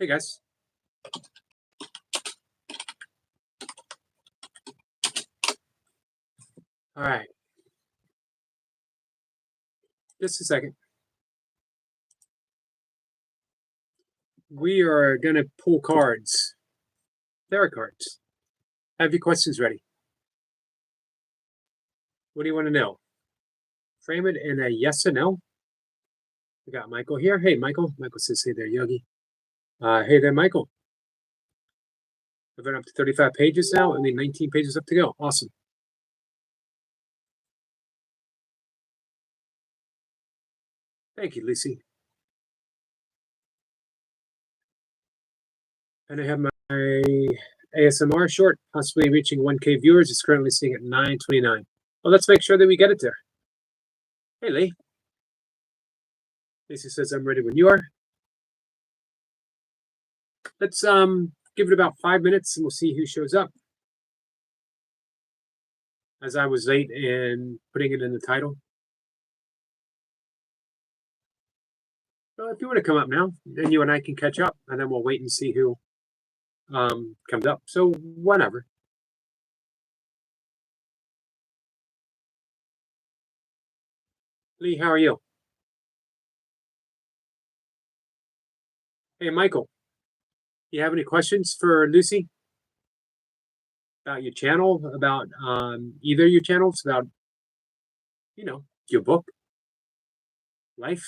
Hey guys. All right. Just a second. We are going to pull cards. There are cards. Have your questions ready. What do you want to know? Frame it in a yes or no. We got Michael here. Hey, Michael. Michael says, hey there, Yogi. Hey there, Michael. I've been up to 35 pages now. 19 pages up to go. Awesome. Thank you, Lucy. And I have my ASMR short, possibly reaching 1K viewers. It's currently sitting at 9:29. Well, let's make sure that we get it there. Hey, Lee. Lucy says, I'm ready when you are. Let's give it about 5 minutes and we'll see who shows up. As I was late in putting it in the title. Well, if you want to come up now, then you and I can catch up, and then we'll wait and see who comes up. So whenever. Lee, how are you? Hey, Michael. You have any questions for Lucy about your channel, about either your channels, about your book, life?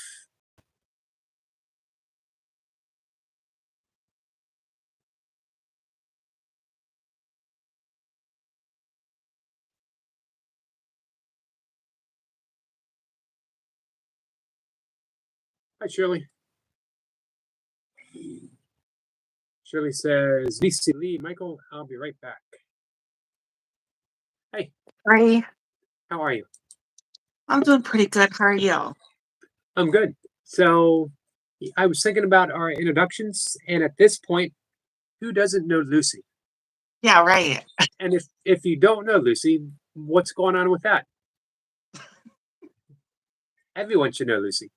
Hi, Shirley. Shirley says, Lucy, Lee, Michael, I'll be right back. Hey. Hi. How are you? I'm doing pretty good. How are you? I'm good. So I was thinking about our introductions, and at this point, who doesn't know Lucy? Yeah, right. And if you don't know Lucy, what's going on with that? Everyone should know Lucy.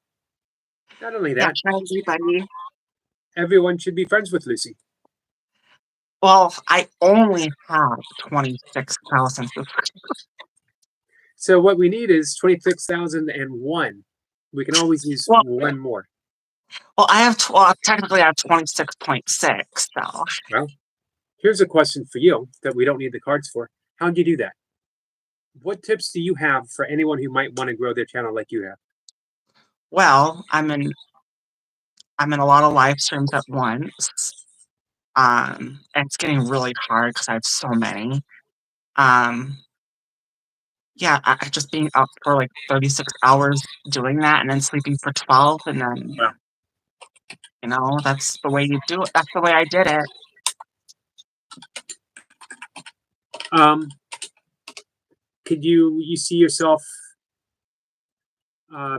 Not only that, everybody. Everyone should be friends with Lucy. Well, I only have 26,000 subscribers. So what we need is 26,001. We can always use one more. Well, I have technically I have 26.6. So. Well, here's a question for you that we don't need the cards for. How'd you do that? What tips do you have for anyone who might want to grow their channel like you have? Well, I'm in a lot of live streams at once. And it's getting really hard because I have so many. Yeah, I just being up for like 36 hours doing that and then sleeping for 12 and then that's the way you do it. That's the way I did it. Could you see yourself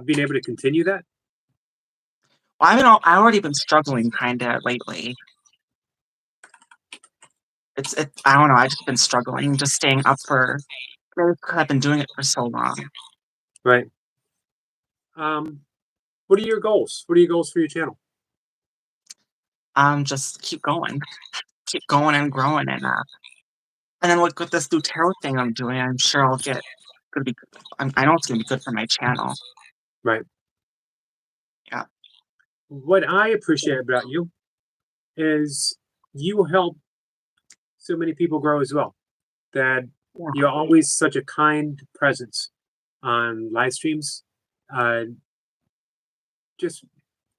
being able to continue that? Well, I've already been struggling kind of lately. I don't know. I've just been struggling, just staying up for. Maybe because I've been doing it for so long. Right. What are your goals? What are your goals for your channel? Just keep going and growing, and then with this new tarot thing I'm doing, I'm sure I'll get. I know it's gonna be good for my channel. Right. Yeah. What I appreciate about you is you help so many people grow as well. That you're always such a kind presence on live streams, just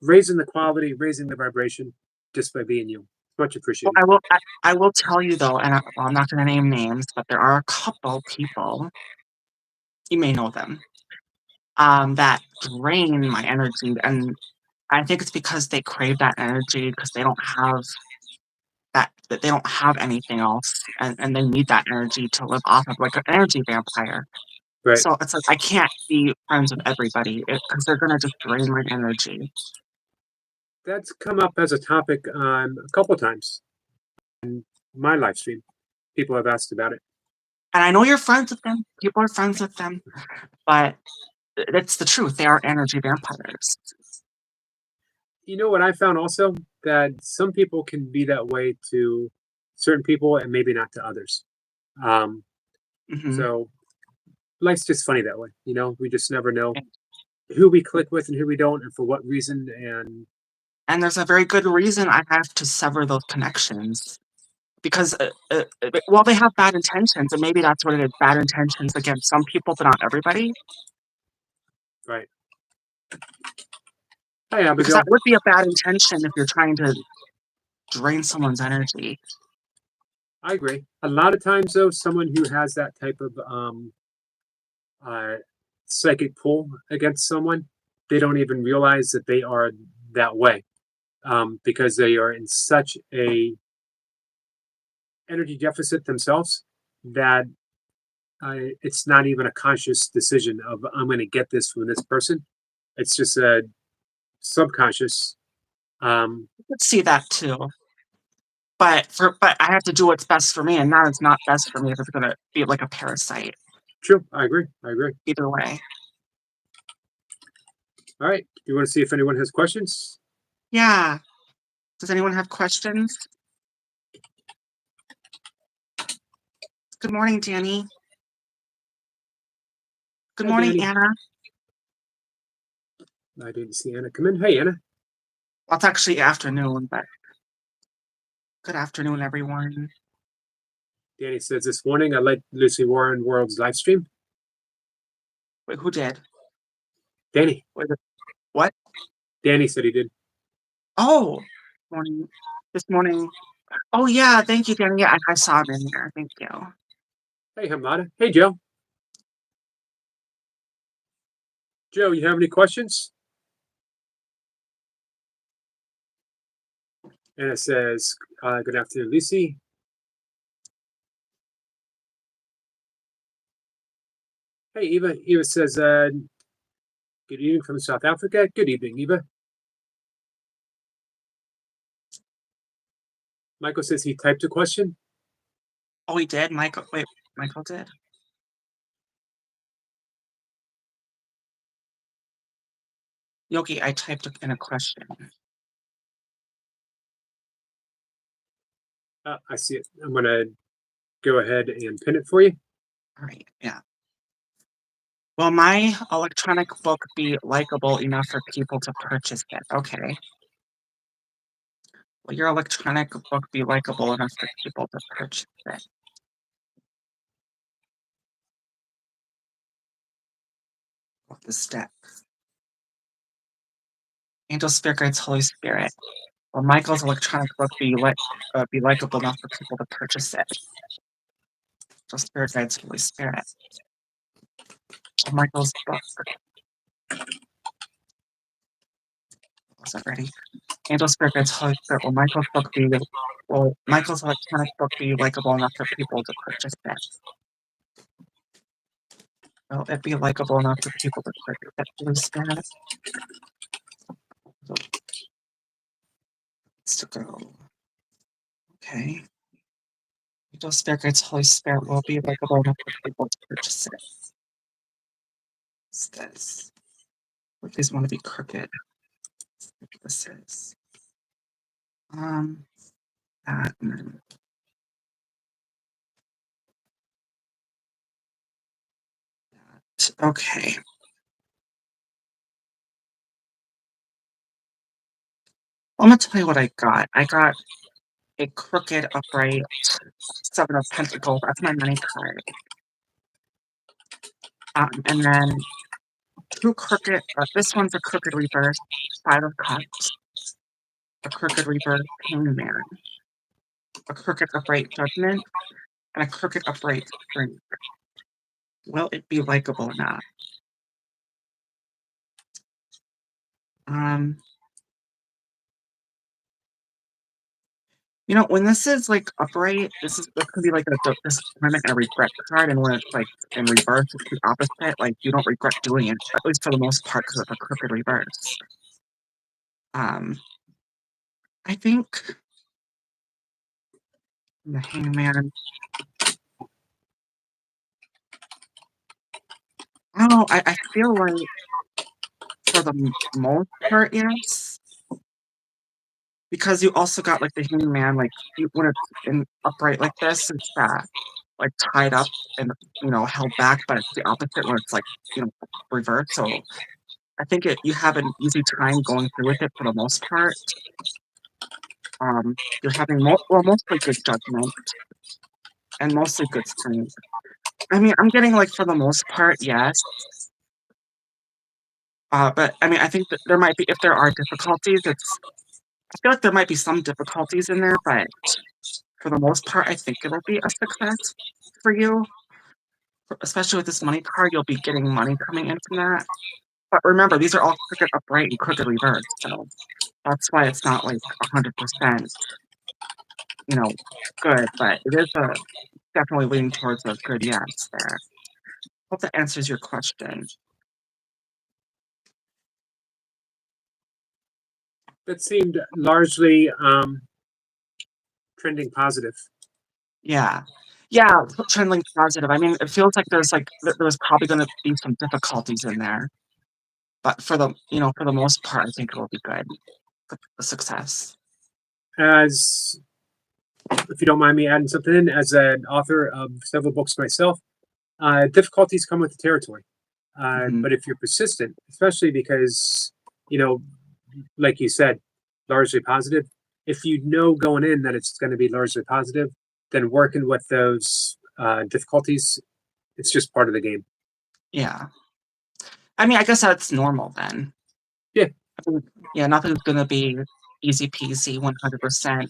raising the quality, raising the vibration, just by being you. Much appreciated. Well, I will tell you though, and I'm not going to name names, but there are a couple people, you may know them, that drain my energy, and I think it's because they crave that energy because they don't have that they don't have anything else, and they need that energy to live off of, like an energy vampire. Right. So it's like I can't be friends with everybody because they're gonna just drain my energy. That's come up as a topic a couple of times in my live stream. People have asked about it. And I know you're friends with them. People are friends with them, but it's the truth. They are energy vampires. you know what I found also? That some people can be that way to certain people and maybe not to others. Um, Hmm. so life's just funny that way. You know, we just never know who we click with and who we don't, and for what reason. And And there's a very good reason I have to sever those connections because while they have bad intentions, and maybe that's what it is, bad intentions against some people, but not everybody. right. Hi, Because that Abigail. would be a bad intention if you're trying to drain someone's energy. I agree. A lot of times, though, someone who has that type of uh, psychic pull against someone, they don't even realize that they are that way because they are in such a energy deficit themselves that it's not even a conscious decision of I'm going to get this from this person. It's just a subconscious. I could see that too. But I have to do what's best for me, and now it's not best for me if it's gonna be like a parasite. True, I agree. I agree. Either way. All right. Do you want to see if anyone has questions? Yeah. Does anyone have questions? Good morning, Danny. Good Hi, morning, Danny. Anna. I didn't see Anna come in. Hey, Anna. Well, it's actually afternoon, but good afternoon, everyone. Danny says this morning I liked Lucy Warren World's live stream. Wait, who did? Danny. Wait, what? Danny said he did. Oh, morning. This morning. Oh yeah, thank you, Danny. Yeah, I saw him in there. Thank you. Hey, Hamada. Hey, Joe. Joe, you have any questions? Anna says, good afternoon, Lucy. Hey, Eva. Eva says, good evening from South Africa. Good evening, Eva. Michael says he typed a question. Oh, he did? Michael, wait, Michael did? Yogi, I typed in a question. I see it. I'm going to go ahead and pin it for you. All right, yeah. Will my electronic book be likable enough for people to purchase it? Okay. Will your electronic book be likable enough for people to purchase it? What the step? Angel, Spirit Guides, Holy Spirit. Will Michael's electronic book be likable enough for people to purchase it? Angel, Spirit Guides, Holy Spirit. Will Michael's book. Was that ready? Angel, Spirit Guides, Holy Spirit. Will Michael's electronic book be likable enough for people to purchase it? Will it be likable enough for people to purchase it? Holy Spirit. It's to go. Okay. Angel, Spirit Guides, Holy Spirit will be likable enough for people to purchase it. What's this? What these want to be crooked? This is. That and then that. Okay. I'm gonna tell you what I got. I got a crooked upright Seven of Pentacles. That's my money card. And then two crooked. This one's a crooked reverse. Five of Cups. A crooked reverse Hangman. A crooked upright Judgment. And a crooked upright Strength. Will it be likable enough? You know, when this is like upright, this could be like a disappointment and a regret card, and when it's like in reverse, it's the opposite. Like you don't regret doing it, at least for the most part, because it's a crooked reverse. I think the Hangman. I don't know. I feel like for the most part, yes. because you also got like the Hanged Man, like when it's in upright like this, it's like tied up and held back, but it's the opposite when it's like reversed. So I think you have an easy time going through with it for the most part. You're having mostly good judgment and mostly good strength. I mean, I'm getting like for the most part, yes. But I mean, I think that there might be, if there are difficulties, I feel like there might be some difficulties in there, but for the most part, I think it'll be a success for you. Especially with this money card, you'll be getting money coming in from that. But remember, these are all crooked upright and crooked reverse, so that's why it's not like 100%, good. But it is definitely leaning towards a good yes there. Hope that answers your question. That seemed largely trending positive. Yeah, trending positive. I mean, it feels like there's probably going to be some difficulties in there, but for the most part, I think it will be good. A success. As if you don't mind me adding something in, as an author of several books myself, difficulties come with the territory. But if you're persistent, especially because, like you said, largely positive, if you know going in that it's going to be largely positive, then working with those difficulties, it's just part of the game. Yeah. I mean, I guess that's normal then. Yeah. Yeah, nothing's going to be easy peasy, 100%.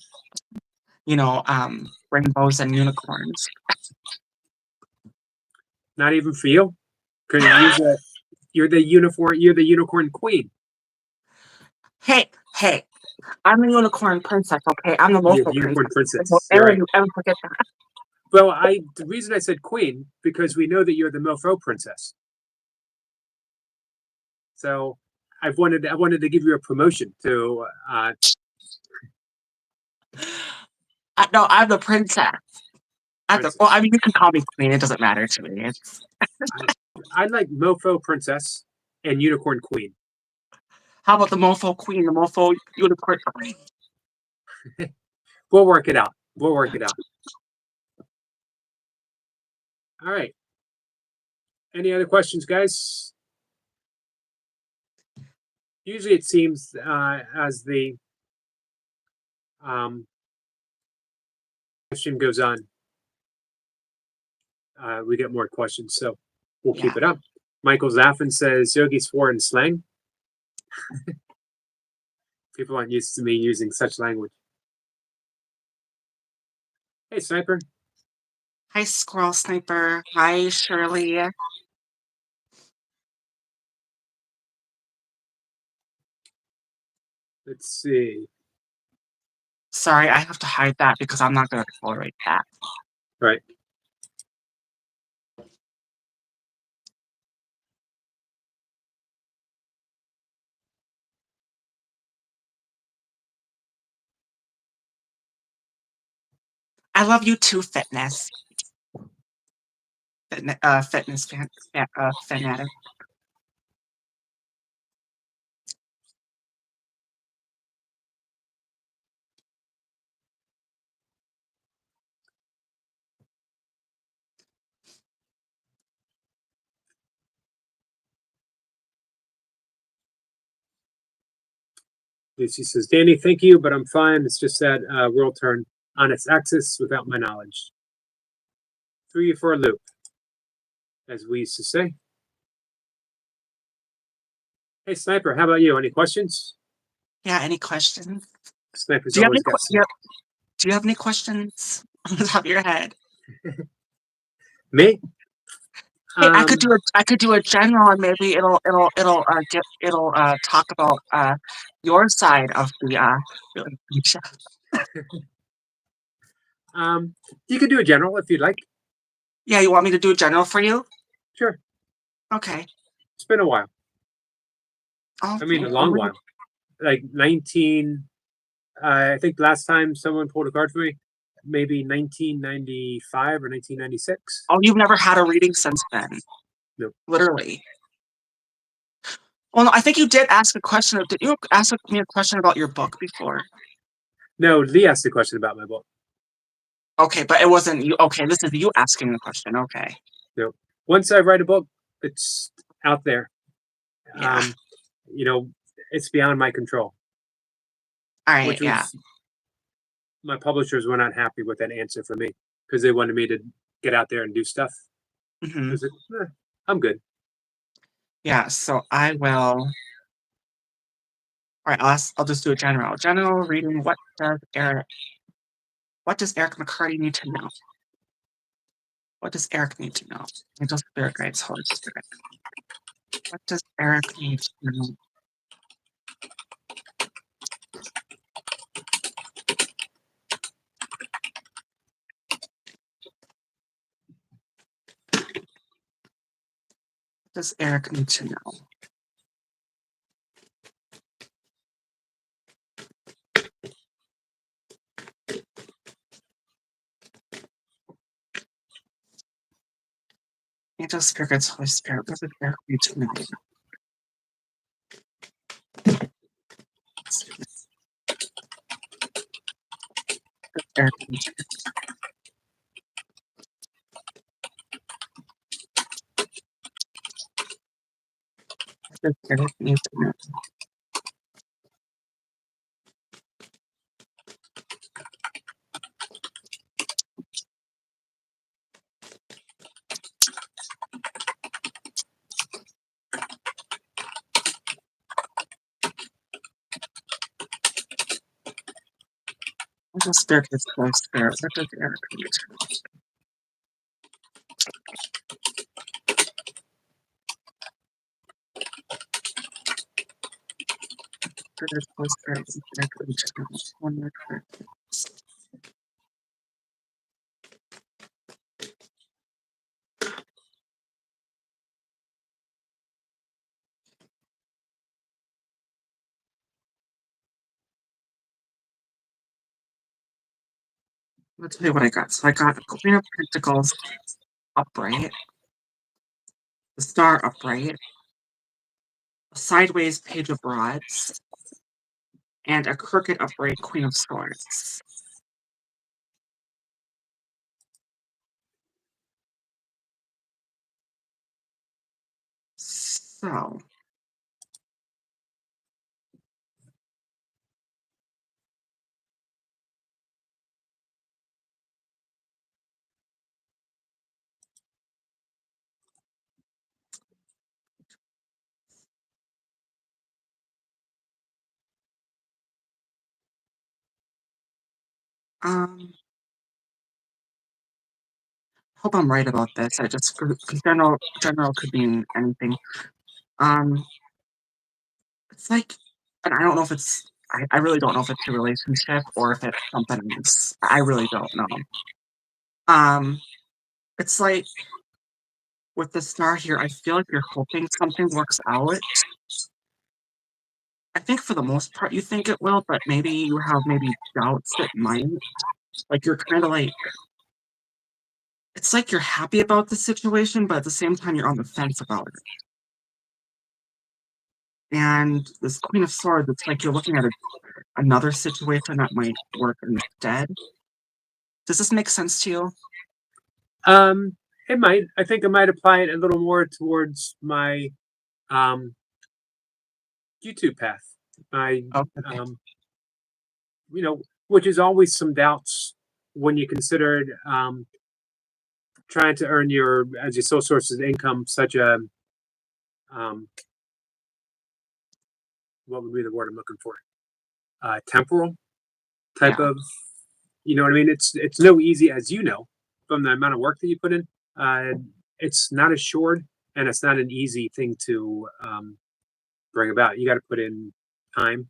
Rainbows and unicorns. Not even for you, because you're the unicorn queen. Hey, I'm the unicorn princess, okay? I'm the most unicorn princess. Ever you ever forget that? Well, the reason I said queen, because we know that you're the Mofo princess. So I wanted to give you a promotion to No, I'm the princess. Well, I mean, you can call me queen. It doesn't matter to me. I like Mofo princess and unicorn queen. How about the Mofo queen, the Mofo unicorn queen? We'll work it out. All right. Any other questions, guys? Usually it seems as the question goes on, we get more questions, so we'll keep it up. Michael Zaffin says, Yogi's foreign slang. People aren't used to me using such language. Hey, Sniper. Hi, Squirrel Sniper. Hi, Shirley. Let's see. Sorry, I have to hide that because I'm not going to tolerate that. Right. I love you too, fitness. Fitness fanatic. Lucy says, Danny, thank you, but I'm fine. It's just that world turned on its axis without my knowledge. Threw you for a loop, as we used to say. Hey, Sniper, how about you? Any questions? Yeah, any questions? Sniper's always got some. Do you have any questions on the top of your head? Me? Hey, I could do a general, and maybe it'll talk about your side of the relationship. You could do a general if you'd like. Yeah, you want me to do a general for you? Sure. Okay. It's been a while. Oh, I mean, a long while. Like 19. I think last time someone pulled a card for me, maybe 1995 or 1996. Oh, you've never had a reading since then? No. Literally. Well, no, I think you did ask a question. Did you ask me a question about your book before? No, Lee asked a question about my book. Okay, but it wasn't you. Okay, this is you asking the question. Okay. Once I write a book, it's out there. Yeah. You know, it's beyond my control, All right. which Yeah. was my publishers were not happy with that answer for me because they wanted me to get out there and do stuff. Hmm. I said, I'm good. Yeah. So I will. All right. I'll just do a general. General reading. What does Eric McCarty need to know? What does Eric need to know? Angel Spirit Guides, Holy Spirit. What does Eric need to know? What does Eric need to know? Angel Spirit Guides, Holy Spirit. What does Eric need to know? Eric need to know? What does Eric need to know? Angel Spirit Guides, Holy Spirit. What does Eric need to know? What does Holy Spirit Eric need to know? One more time. I'll tell you what I got. So I got a Queen of Pentacles upright, the Star upright, a sideways Page of Rods, and a crooked upright Queen of Swords. So hope I'm right about this. I just because general could mean anything. It's like, and I don't know if it's. I really don't know if it's a relationship or if it's something else. I really don't know. It's like with the star here, I feel like you're hoping something works out. I think for the most part you think it will, but maybe you have doubts it might. Like you're kind of like it's like you're happy about the situation, but at the same time you're on the fence about it. And this Queen of Swords, it's like you're looking at another situation that might work instead. Does this make sense to you? It might. I think I might apply it a little more towards my YouTube path. My Okay. which is always some doubts when you consider trying to earn your as your sole sources of income, such a what would be the word I'm looking for? Temporal type Yeah. of, you know what I mean? It's no easy, as you know, from the amount of work that you put in. It's not assured, and it's not an easy thing to bring about. You got to put in time.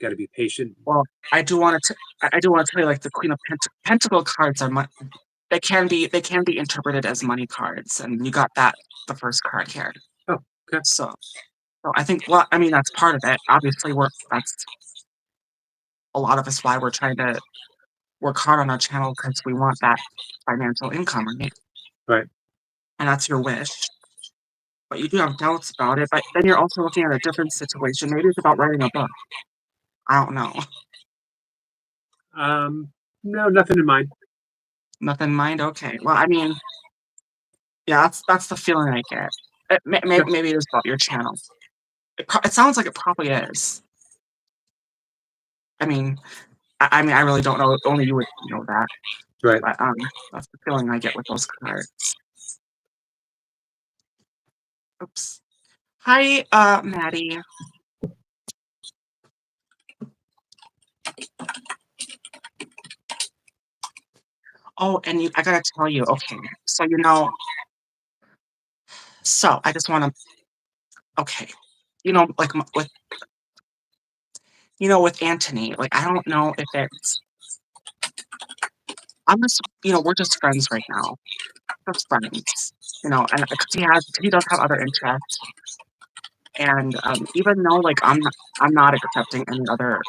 Got to be patient. Well, I do want to tell you, like the Queen of Pentacle cards are they can be interpreted as money cards, and you got that the first card here. Oh, okay. So I think, well, I mean, that's part of it. Obviously, that's a lot of us why we're trying to work hard on our channel because we want that financial income, right? Right. And that's your wish. But you do have doubts about it. But then you're also looking at a different situation. Maybe it's about writing a book. I don't know. No, nothing in mind. Nothing in mind? Okay. Well, I mean, yeah, that's the feeling I get. Maybe it is about your channel. It sounds like it probably is. I mean, I really don't know. Only you would know that. Right. But that's the feeling I get with those cards. Oops. Hi, Maddie. Oh, and I gotta tell you, okay, so so I just wanna, okay, like with Anthony, like I don't know if it's, I'm just, we're just friends right now, just friends, and because he does have other interests, and even though like I'm not accepting any other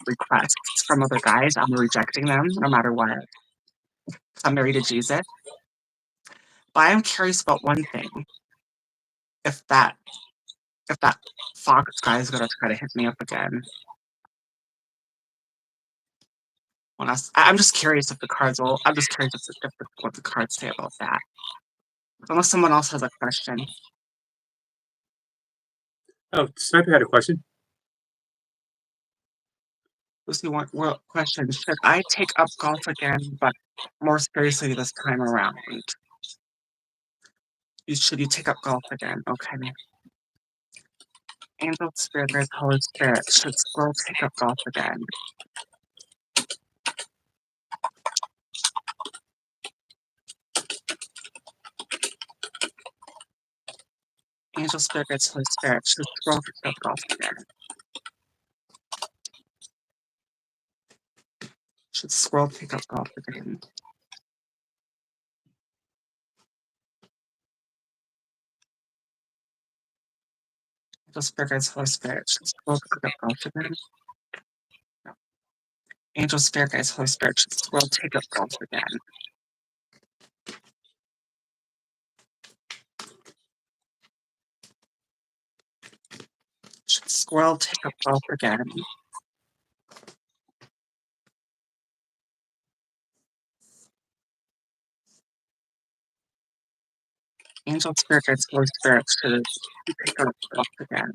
requests from other guys, I'm rejecting them no matter what. 'Cause I'm married to Jesus. But I am curious about one thing. If that Fox guy is gonna try to hit me up again. I'm just curious if the cards will. I'm just curious what the cards say about that. Unless someone else has a question. Oh, Sniper had a question. Lucy, what question? Should I take up golf again, but more seriously this time around? Should you take up golf again? Okay. Angel Spirit, Great Holy Spirit. Should Squirrel take up golf again? Angel Spirit, Great Holy Spirit. Should Squirrel take up golf again? Should Squirrel take up golf again? Angel Spirit, Great Holy Spirit. Should Squirrel take up golf again? No. Angel Spirit, Guys, Holy Spirit. Should Squirrel take up golf again? Should Squirrel take up golf again? Angel Spirit, Guides, Holy Spirit, should he take up golf again?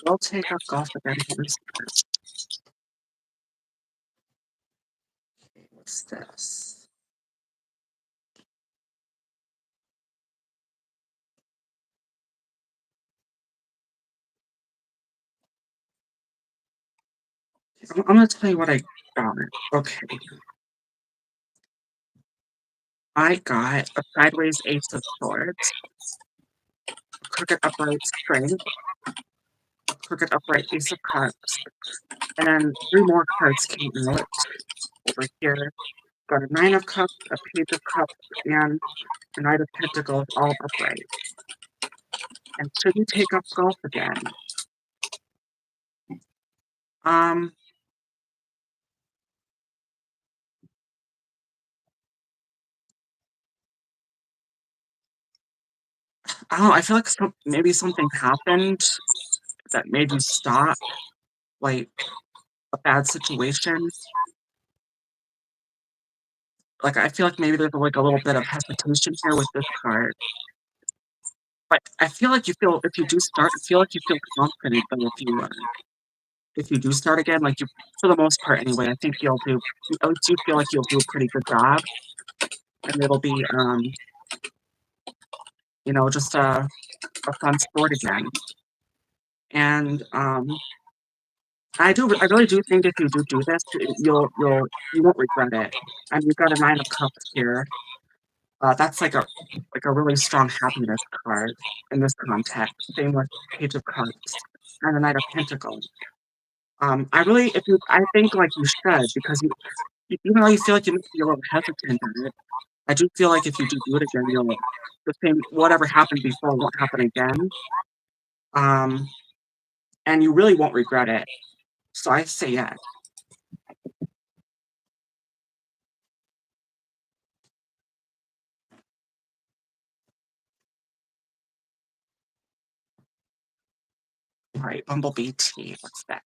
We'll take up golf again, Holy Spirit. Okay, what's this? I'm gonna tell you what I got. Okay. I got a sideways ace of swords, a crooked upright strength, a crooked upright ace of cups, and then three more cards came out over here. Got a nine of cups, a page of cups, and a knight of pentacles all upright. And should we take up golf again? Um, I don't know, I feel like maybe something happened that made you stop, like, a bad situation. Like, I feel like maybe there's, like, a little bit of hesitation here with this card. But I feel like if you do start, I feel like you feel confident that if you do start again, like, you for the most part anyway, I think I do feel like you'll do a pretty good job, and it'll be, just a fun sport again. And, I really do think if you do this, you won't regret it. And you've got a nine of cups here. That's like a really strong happiness card in this context. Same with page of cups and the knight of pentacles. I think like you should because even though you feel like you might be a little hesitant on it, I do feel like if you do it again, the same whatever happened before won't happen again. Um, and you really won't regret it. So I say yes. All right, Bumblebee T. What's that?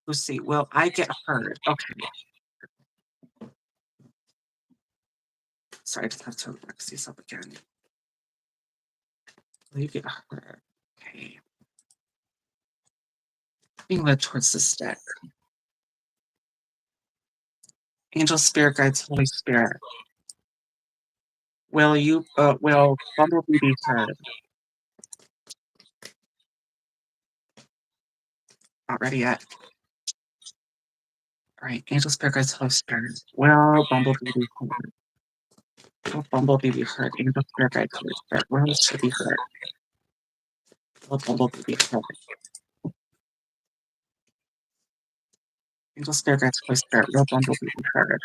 Lucy, will I get heard? Okay. Sorry, I just have to mix these up again. Will you get heard? Okay. Being led towards the stick. Angel, spirit guides, Holy Spirit. Will Bumblebee be heard? Not ready yet. All right, Angel, spirit guides, Holy Spirit. Will Bumblebee be heard? Will Bumblebee be heard? Angel, spirit guides, Holy Spirit. Will she be heard? Will Bumblebee be heard? Angel, spirit guides, Holy Spirit. Will Bumblebee be heard?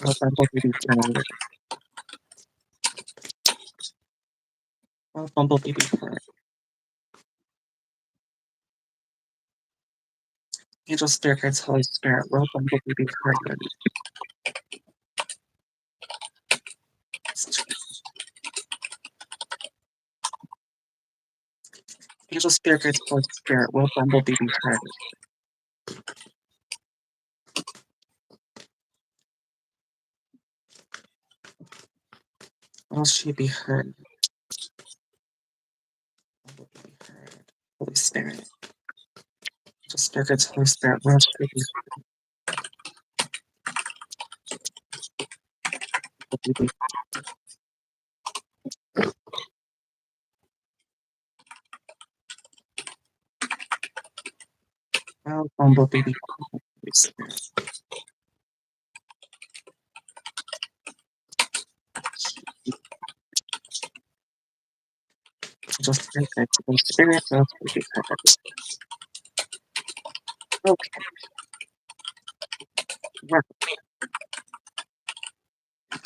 Will Bumblebee be heard? Will Bumblebee be heard? Angel, spirit guides, Holy Spirit. Will Bumblebee be heard? Angel, spirit guides, Holy Spirit. Will Bumblebee be heard? Will she be heard? Bumblebee be heard? Holy Spirit. Angel, spirit guides, Holy Spirit. Will she be heard? Bumblebee be Will Bumblebee be heard? Holy Spirit. Angel, spirit guides, Holy Spirit. Will she be heard? Okay. Right.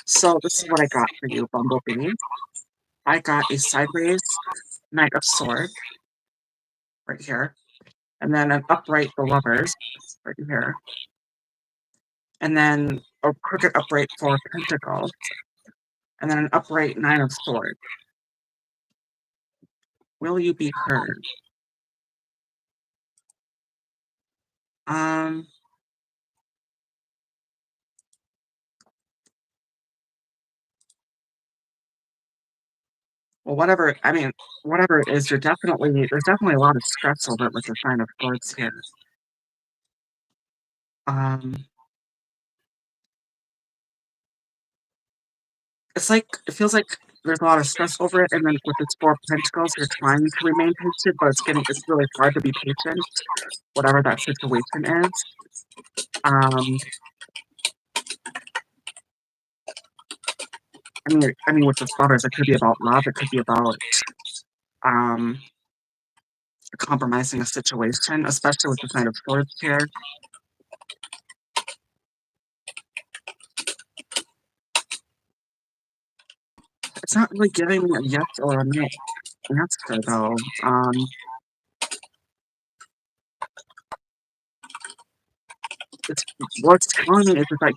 So this is what I got for you, Bumblebee. I got a sideways Knight of Swords right here, and then an upright the Lovers right here, and then a crooked upright for Pentacles, and then an upright Nine of Swords. Will you be heard? Well, whatever it is, there's definitely a lot of stress over it with the Nine of Swords here. It feels like there's a lot of stress over it, and then with its Four of Pentacles, you're trying to remain patient, but it's really hard to be patient, whatever that situation is. With the Lovers, it could be about love, it could be about compromising a situation, especially with the Knight of Swords here. It's not really giving me a yes or a no answer, though. What's telling me is like,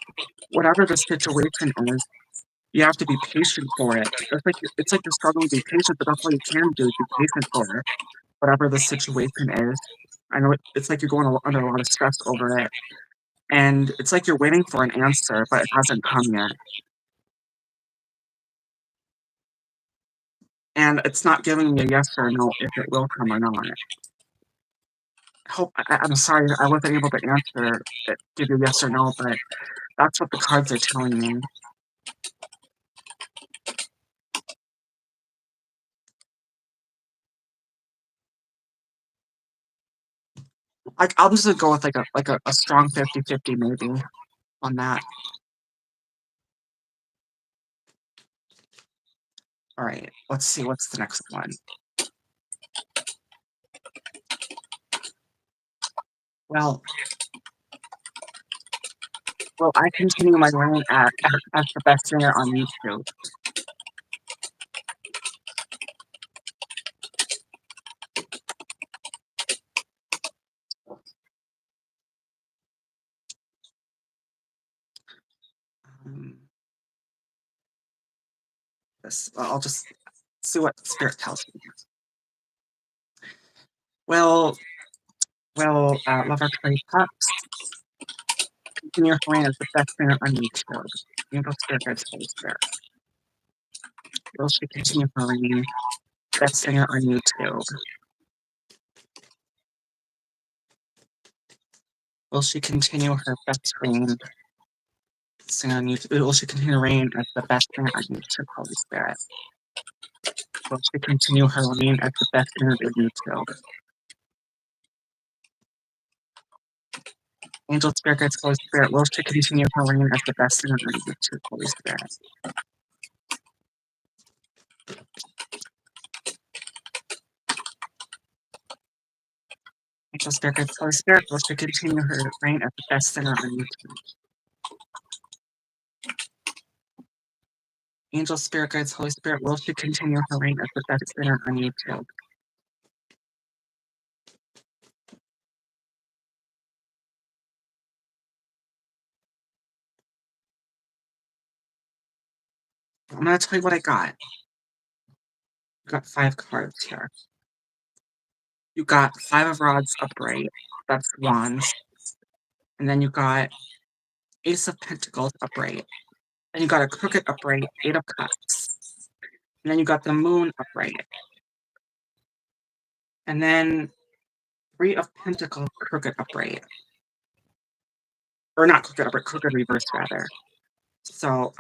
whatever the situation is, you have to be patient for it. It's like you're struggling to be patient, but that's all you can do is be patient for it, whatever the situation is. I know it's like you're going under a lot of stress over it, and it's like you're waiting for an answer, but it hasn't come yet. And it's not giving me a yes or no if it will come or not. I'm sorry I wasn't able to give you a yes or no, but that's what the cards are telling me. I'll just go with a strong 50-50 maybe on that. All right, let's see what's the next one. Well, I continue my reign as the best singer on YouTube. I'll just see what Spirit tells me. Will Lover Trade Cups continue her reign as the best singer on YouTube? Angel Spirit Guides Holy Spirit. Will she continue her reign best singer on YouTube? Will she continue her best reign singer on YouTube? Will she continue her reign as the best singer on YouTube? Holy Spirit. Will she continue her reign as the best singer on YouTube? Angel Spirit Guides Holy Spirit. Will she continue her reign as the best singer on YouTube? Holy Spirit. Angel Spirit Guides Holy Spirit. Will she continue her reign as the best singer on YouTube? Angel Spirit Guides Holy Spirit. Will she continue her reign as the best singer on YouTube? I'm gonna tell you what I got. I got 5 cards here. You got 5 of Rods upright. That's Wands. And then you got Ace of Pentacles upright. Then you got a Crooked upright, 8 of Cups. And then you got the Moon upright. And then 3 of Pentacles, Crooked upright. Or not Crooked upright, Crooked reverse rather. So,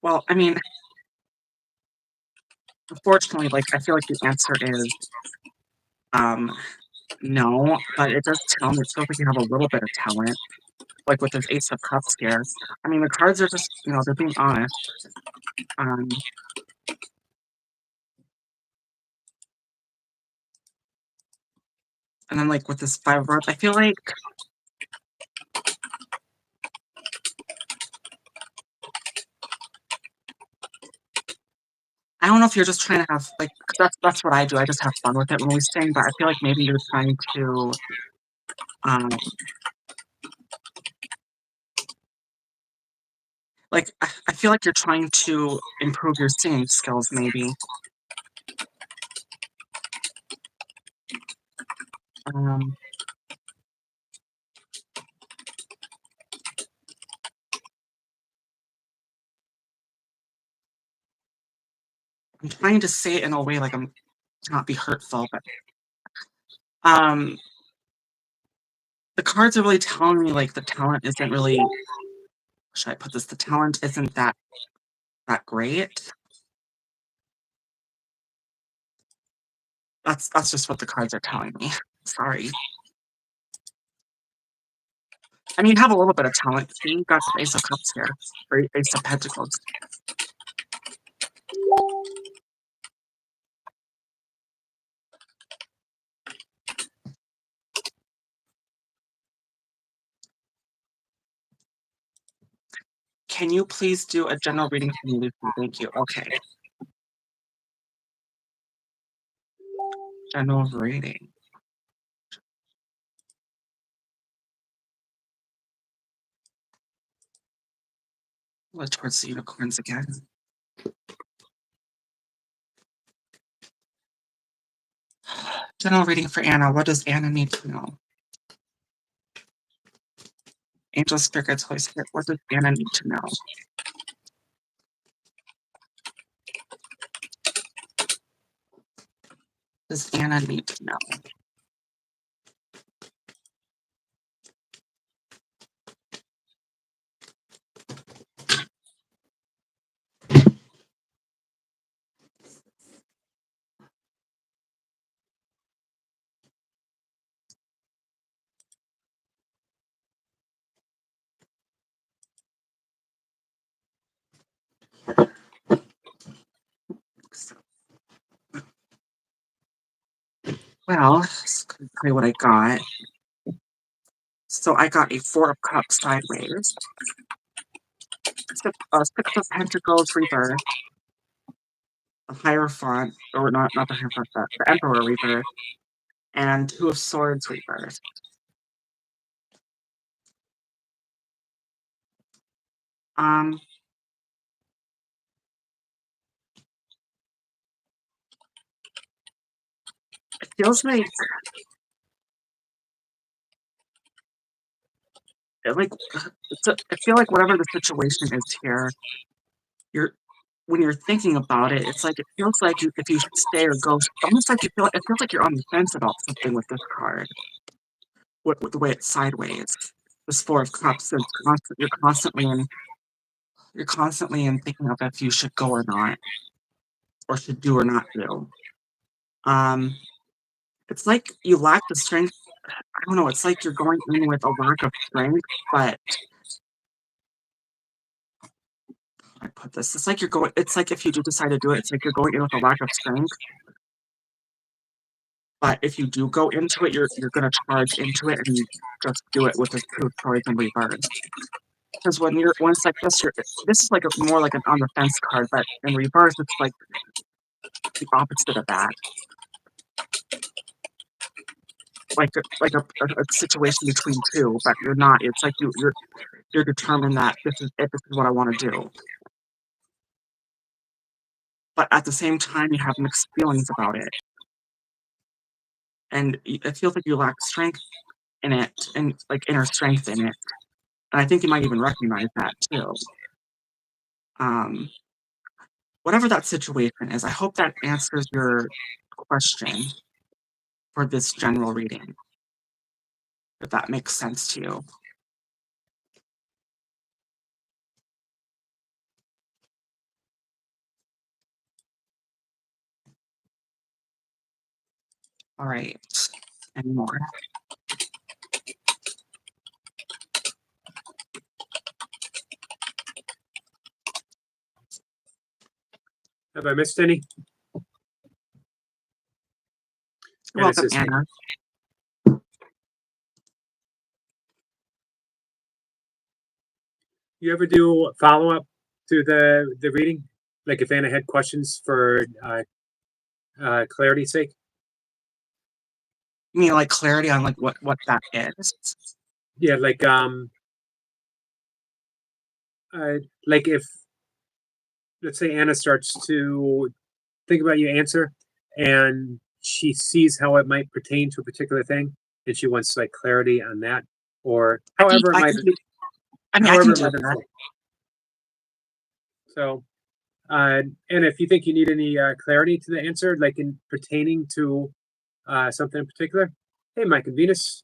well, I mean, unfortunately, like, I feel like the answer is, no, but it does tell me, it feels like you have a little bit of talent, like with this Ace of Cups here. I mean, the cards are just, they're being honest. And then, like, with this 5 of Rods, I feel like I don't know if you're just trying to have, like, 'cause that's what I do, I just have fun with it when we sing, but I feel like maybe you're trying to, like, I feel like you're trying to improve your singing skills, maybe. I'm trying to say it in a way, like, I'm to not be hurtful, but, the cards are really telling me, like, the talent isn't really, how should I put this? The talent isn't that great. That's just what the cards are telling me. Sorry. I mean, you have a little bit of talent. See, you got the Ace of Cups here, or Ace of Pentacles. Can you please do a general reading for me, Lucy? Thank you. Okay. General reading. Look towards the unicorns again. General reading for Anna. What does Anna need to know? Angel Spirit Guides Holy Spirit. What does Anna need to know? Does Anna need to know? Well, let's tell you what I got. So I got a 4 of Cups sideways, 6 of Pentacles reverse, the Hierophant, or not the Hierophant, the Emperor reverse, and 2 of Swords reverse. Um, it feels like I feel like whatever the situation is here, when you're thinking about it, it's like it feels like if you should stay or go, almost like it feels like you're on the fence about something with this card. With the way it's sideways, this Four of Cups, and you're constantly in thinking of if you should go or not, or should do or not do. It's like you lack the strength. I don't know. It's like you're going in with a lack of strength, but I put this. It's like you're going. It's like if you do decide to do it, it's like you're going in with a lack of strength. But if you do go into it, you're gonna charge into it and just do it with the Two of Swords in reverse. Because when it's like this, this is like more like an on the fence card, but in reverse, it's like the opposite of that. Like a situation between two, but you're not. It's like you're determined that this is what I want to do. But at the same time, you have mixed feelings about it, and it feels like you lack strength in it, and like inner strength in it. And I think you might even recognize that too. Whatever that situation is, I hope that answers your question for this general reading, if that makes sense to you. All right, any more? Have I missed any? You're welcome, Anna. You ever do follow-up to the reading? Like if Anna had questions for clarity's sake? You mean like clarity on like what that is? Yeah, like if let's say Anna starts to think about your answer and she sees how it might pertain to a particular thing and she wants like clarity on that, or however it might I can do that. So and if you think you need any clarity to the answer, like in pertaining to something in particular, hey, Mike and Venus.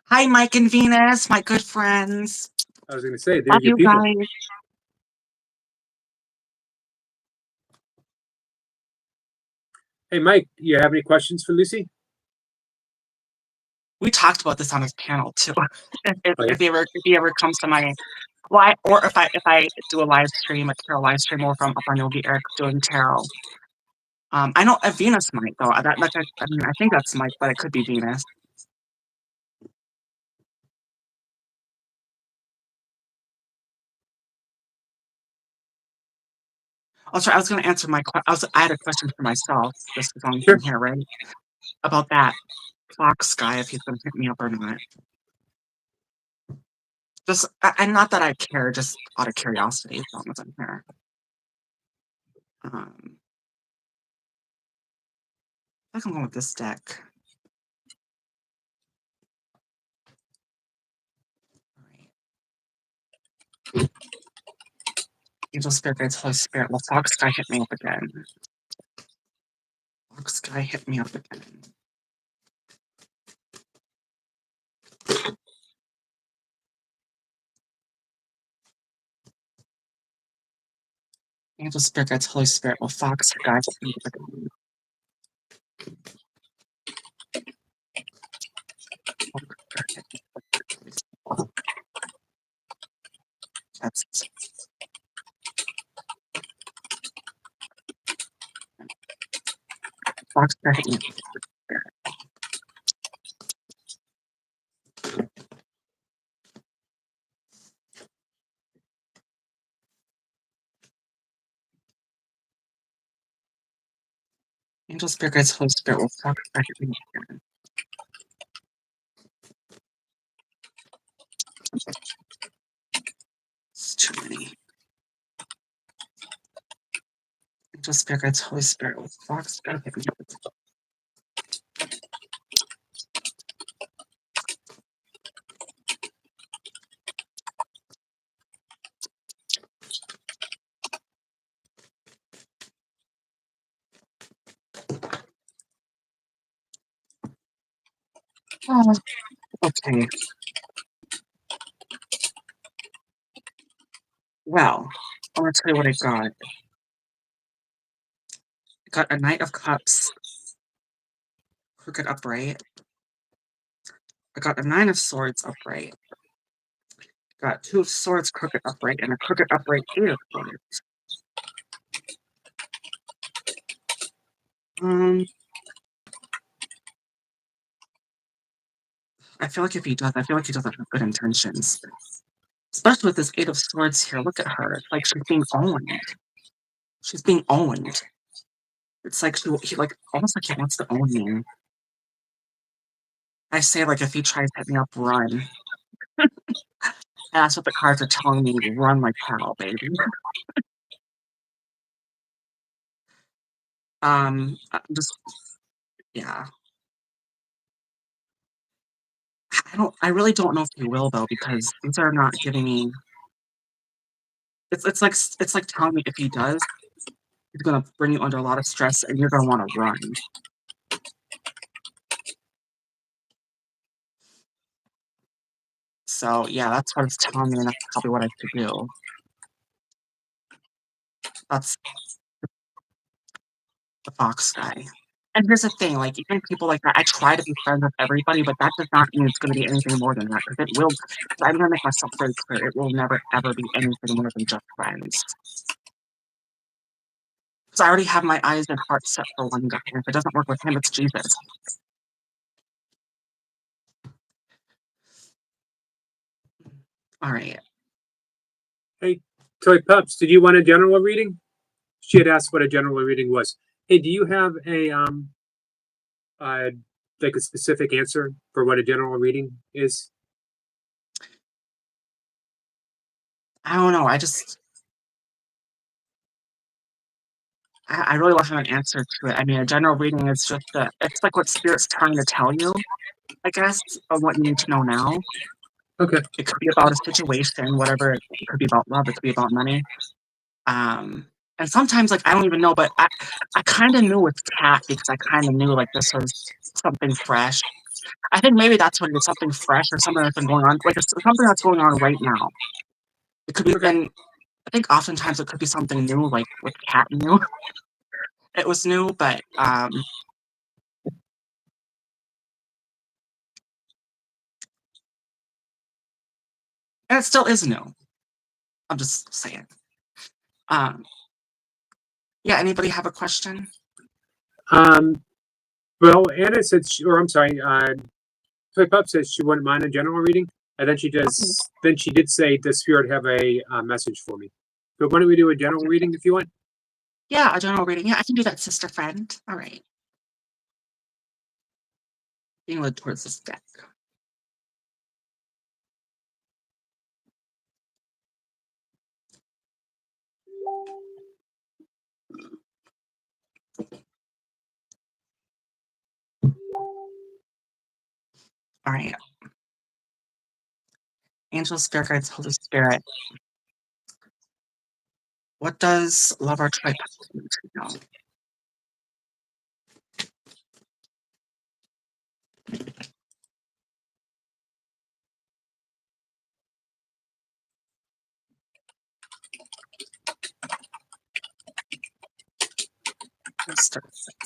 Hi, Mike and Venus, my good friends. I was going to say, they're Love your you people. guys. Hey, Mike, you have any questions for Lucy? We talked about this on his panel too. If he ever comes to my, or if I do a live stream, a tarot live stream, or from up on Yogi Eric doing tarot. I know Venus might though. I mean, I think that's Mike, but it could be Venus. Oh, sorry, I was going to answer I had a question for myself, just as long as I'm here, right? About that Fox guy, if he's going to hit me up or not. And not that I care, just out of curiosity, as long as I'm here. I can go with this deck. All right. Angel Spirit Guides, Holy Spirit. Well, Fox guy hit me up again. Fox guy hit me up again. Angel Spirit Guides, Holy Spirit. Well, Fox guy hit me up again. That's Fox guy hit me up. Angel Spirit Guides, Holy Spirit. Well, Fox guy hit me up again. It's too many. Angel, Spirit Guides, Holy Spirit, Fox, okay. Oh, okay. Well, I want to tell you what I got. I got a Knight of Cups, crooked upright. I got a Nine of Swords upright. Got 2 of Swords crooked upright and a crooked upright 8 of Swords. I feel like if he does, I feel like he doesn't have good intentions. Especially with this 8 of Swords here. Look at her. It's like she's being owned. She's being owned. It's like he like almost like he wants to own me. I say like if he tries to hit me up, run. And that's what the cards are telling me. Run like hell, baby. Just yeah. I really don't know if he will though, because these are not giving me. It's like telling me if he does, he's gonna bring you under a lot of stress and you're gonna want to run. So yeah, that's what it's telling me, and that's probably what I should do. That's the Fox guy. And here's the thing, like even people like that, I try to be friends with everybody, but that does not mean it's gonna be anything more than that, because it will. I'm gonna make myself very clear, it will never ever be anything more than just friends. Because I already have my eyes and heart set for one guy, and if it doesn't work with him, it's Jesus. All right. Hey, Toy Pups, did you want a general reading? She had asked what a general reading was. Hey, do you have a like a specific answer for what a general reading is? I don't know. I really don't have an answer to it. I mean, a general reading is just it's like what Spirit's trying to tell you, I guess, of what you need to know now. Okay. It could be about a situation, whatever. It could be about love. It could be about money. And sometimes, like, I don't even know, but I kind of knew with Cat because I kind of knew, like, this was something fresh. I think maybe that's what it is, something fresh or something that's been going on, like, it's something that's going on right now. It could be, and I think oftentimes it could be something new, like with Cat new. It was new, but, and it still is new. I'm just saying. Yeah, anybody have a question? Well, Anna said, or I'm sorry, Toy Pup says she wouldn't mind a general reading, and then she does. Then she did say, "Does Spirit have a message for me?" But why don't we do a general reading if you want? Yeah, a general reading. Yeah, I can do that, sister friend. All right. Being led towards this deck. All right. Angels, Spirit Guides, Holy Spirit. What does love our tribe need to know? Let's start with this.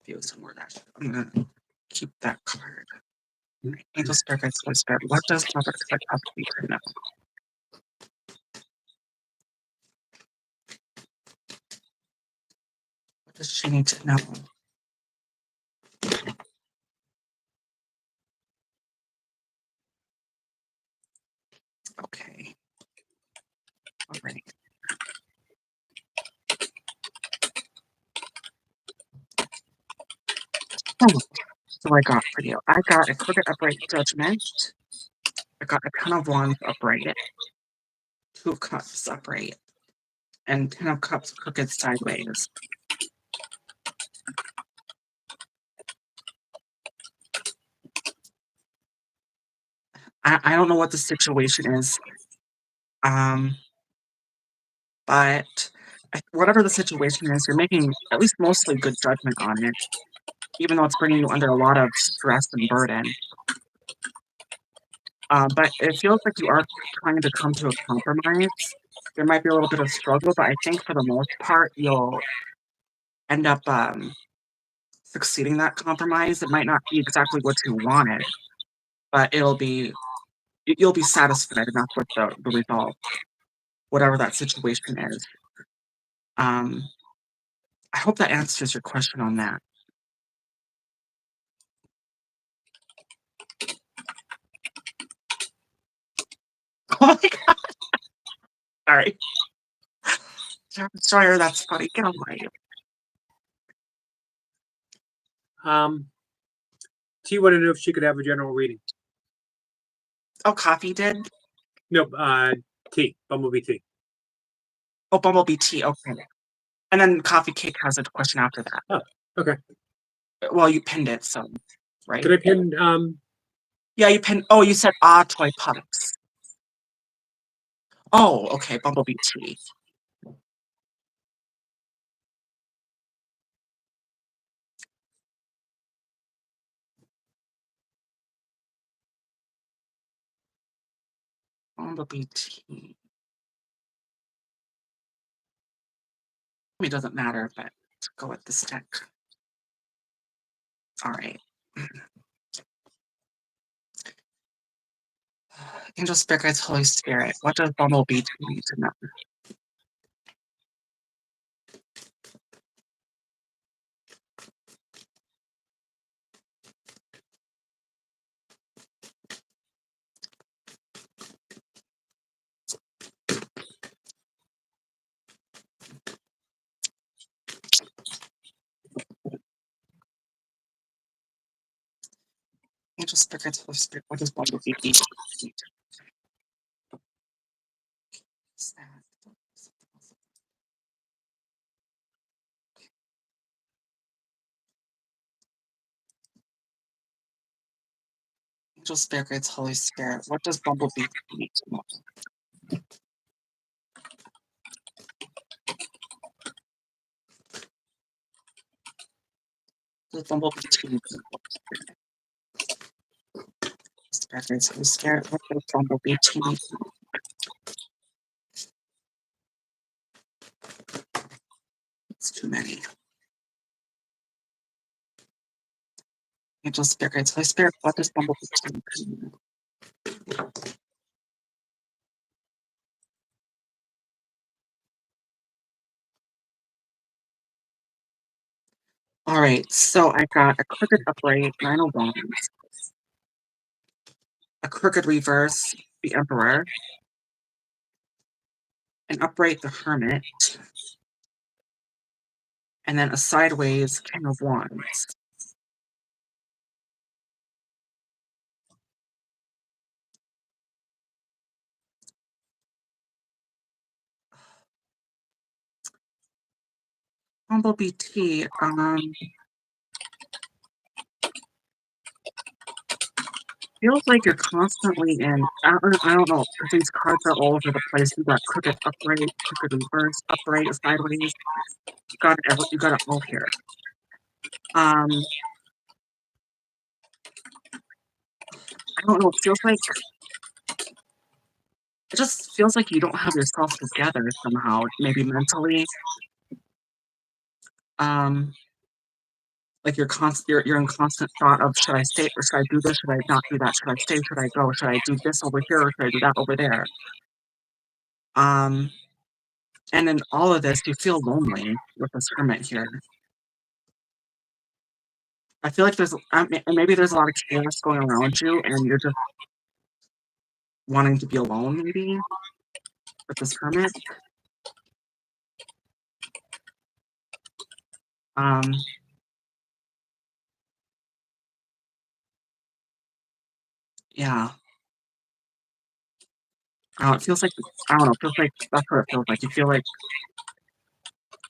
View somewhere that I'm gonna keep that card. Right. Angel, Spirit Guides, Holy Spirit. What does love our tribe have to be to know? What does she need to know? Okay. All right. So I got for you. I got a crooked upright judgment. I got a ton of wands upright. Two of Cups upright. And Ten of Cups crooked sideways. I don't know what the situation is. But whatever the situation is, you're making at least mostly good judgment on it, even though it's bringing you under a lot of stress and burden. But it feels like you are trying to come to a compromise. There might be a little bit of struggle, but I think for the most part, you'll end up succeeding that compromise. It might not be exactly what you wanted, but you'll be satisfied enough with the result, whatever that situation is. I hope that answers your question on that. Oh my god! Sorry. Sawyer, that's funny. Get away. T wanted to know if she could have a general reading. Oh, Coffee did? No, T, Bumblebee T. Oh, Bumblebee T, okay. And then Coffee Cake has a question after that. Oh, okay. Well, you pinned it, so, right? Could I pin, Yeah, you pinned, you said Toy Pups. Oh, okay, Bumblebee T. Bumblebee T. I mean, it doesn't matter, but let's go with the stick. All right. Angel Spirit Guides, Holy Spirit. What does Bumblebee T need to know? Angel Spirit Guides, Holy Spirit. What does Bumblebee T need to know? Angel Spirit Guides, Holy Spirit. What does Bumblebee need to know? Does Bumblebee need to know? Spirit Guides, Holy Spirit. What does Bumblebee need to know? It's too many. Angel Spirit Guides, Holy Spirit. What does Bumblebee need to know? All right, so I got a crooked upright, 9 of Wands, a crooked reverse, the Emperor, an upright, the Hermit, and then a sideways, King of Wands. Bumblebee T, feels like you're constantly in, I don't know, because these cards are all over the place. You got crooked upright, crooked reverse, upright, sideways. You got it all here. I don't know, it just feels like you don't have yourself together somehow, maybe mentally. Like you're in constant thought of, should I stay or should I do this? Should I not do that? Should I stay? Should I go? Should I do this over here or should I do that over there? And in all of this, you feel lonely with this Hermit here. I feel like maybe there's a lot of chaos going around you, and you're just wanting to be alone, maybe, with this Hermit. Yeah. It feels like, I don't know, it feels like that's what it feels like. You feel like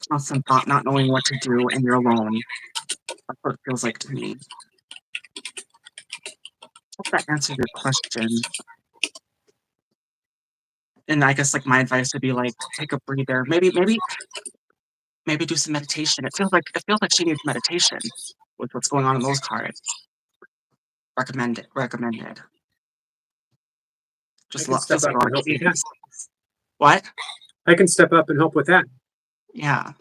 constant thought, not knowing what to do, and you're alone. That's what it feels like to me. Hope that answered your question. And I guess like my advice would be like take a breather. Maybe do some meditation. It feels like she needs meditation with what's going on in those cards. Recommended. I can step Just up and help with that. What? I can step up and help with that. Yeah.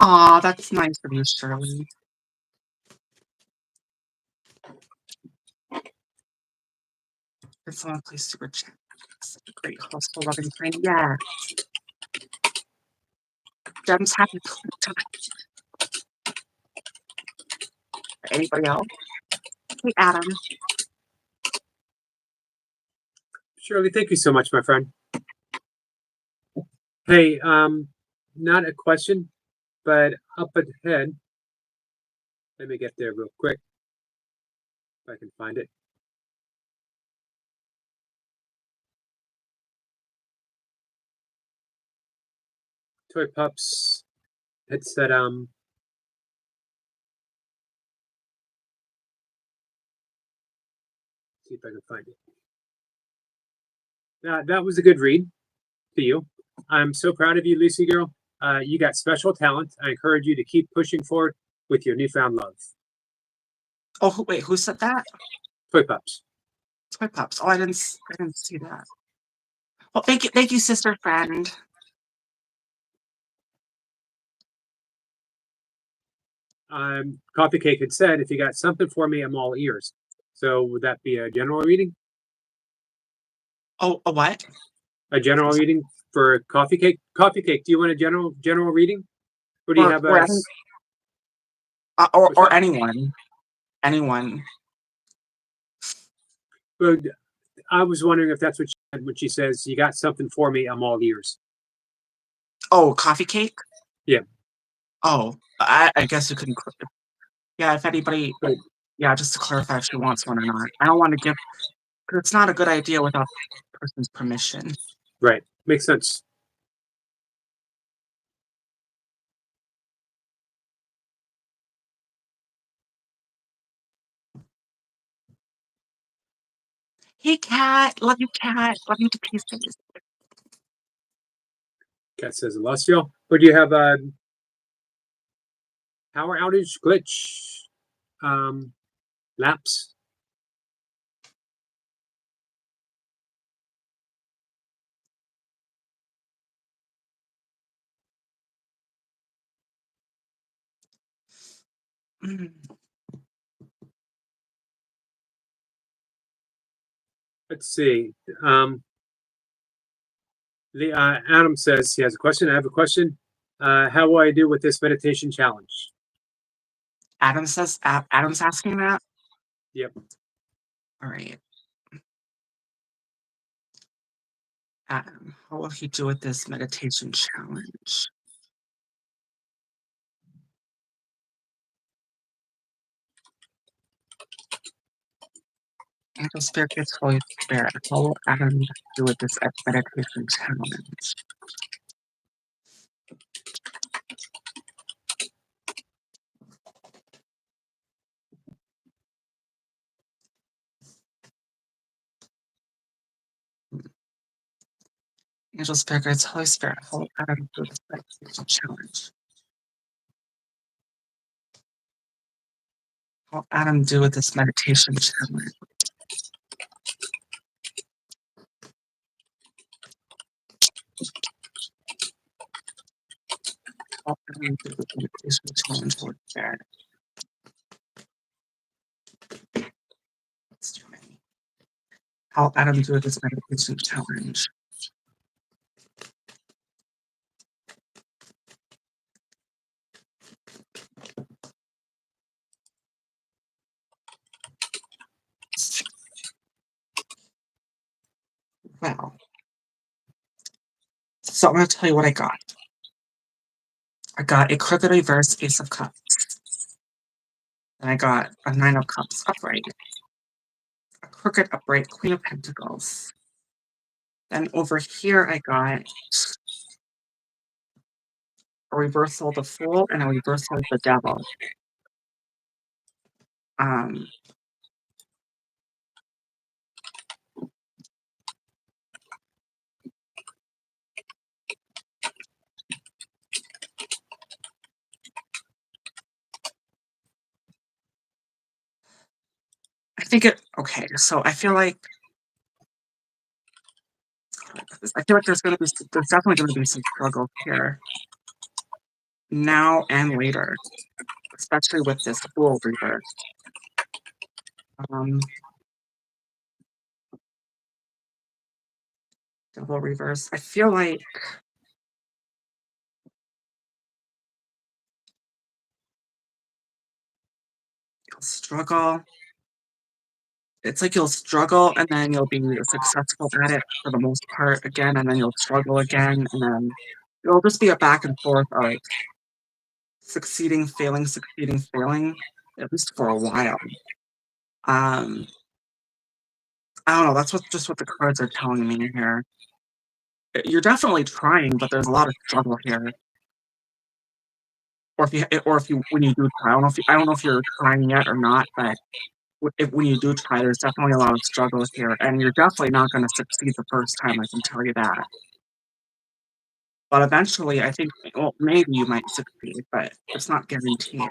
Aw, that's nice of you, Shirley. Did someone please super chat? Such a great host, so loving friend. Yeah. Gem's happy time. Anybody else? Hey, Adam. Shirley, thank you so much, my friend. Hey, not a question, but up ahead. Let me get there real quick. If I can find it. Toy Pups had said, see if I can find it. That was a good read to you. I'm so proud of you, Lucy girl. You got special talent. I encourage you to keep pushing forward with your newfound love. Oh, wait, who said that? Toy Pups. Toy Pups. Oh, I didn't see that. Well, thank you, sister friend. Coffee Cake had said, if you got something for me, I'm all ears. So would that be a general reading? Oh, a what? A general reading for Coffee Cake? Coffee Cake, do you want a general reading? Or do you have a... Or anyone. Anyone. Well, I was wondering if that's what she said when she says, you got something for me, I'm all ears. Oh, Coffee Cake? Yeah. Oh, I guess you couldn't. Yeah, if anybody. Right. Yeah, just to clarify if she wants one or not. I don't want to give. Because it's not a good idea without the person's permission. Right. Makes sense. Hey, Cat. Love you, Cat. Love you to pieces. Cat says, Celestial. Or do you have a power outage, glitch, lapse? Mm. Let's see. Adam says he has a question. I have a question. How will I do with this meditation challenge? Adam's asking that? Yep. All right. Adam, how will he do with this meditation challenge? Angel Spirit gets Holy Spirit. How will Adam do with this meditation challenge? Angel Spirit guides Holy Spirit. How will Adam do this meditation challenge? How will Adam do with this meditation challenge? How will Adam do with meditation challenge? Holy Spirit. That's too many. How will Adam do with this meditation challenge? Wow. So I'm going to tell you what I got. I got a crooked reverse Ace of Cups. Then I got a Nine of Cups upright. A crooked upright Queen of Pentacles. Then over here I got a reversal of the Fool and a reversal of the Devil. I think okay, so I feel like there's definitely gonna be some struggle here. Now and later. Especially with this Fool reverse. Devil reverse. I feel like you'll struggle. It's like you'll struggle and then you'll be successful at it for the most part again, and then you'll struggle again, and then it'll just be a back and forth of succeeding, failing, at least for a while. I don't know, that's just what the cards are telling me here. You're definitely trying, but there's a lot of struggle here. Or if you when you do try, I don't know if you're trying yet or not, but when you do try, there's definitely a lot of struggle here, and you're definitely not going to succeed the first time, I can tell you that. But eventually, I think, well, maybe you might succeed, but it's not guaranteed.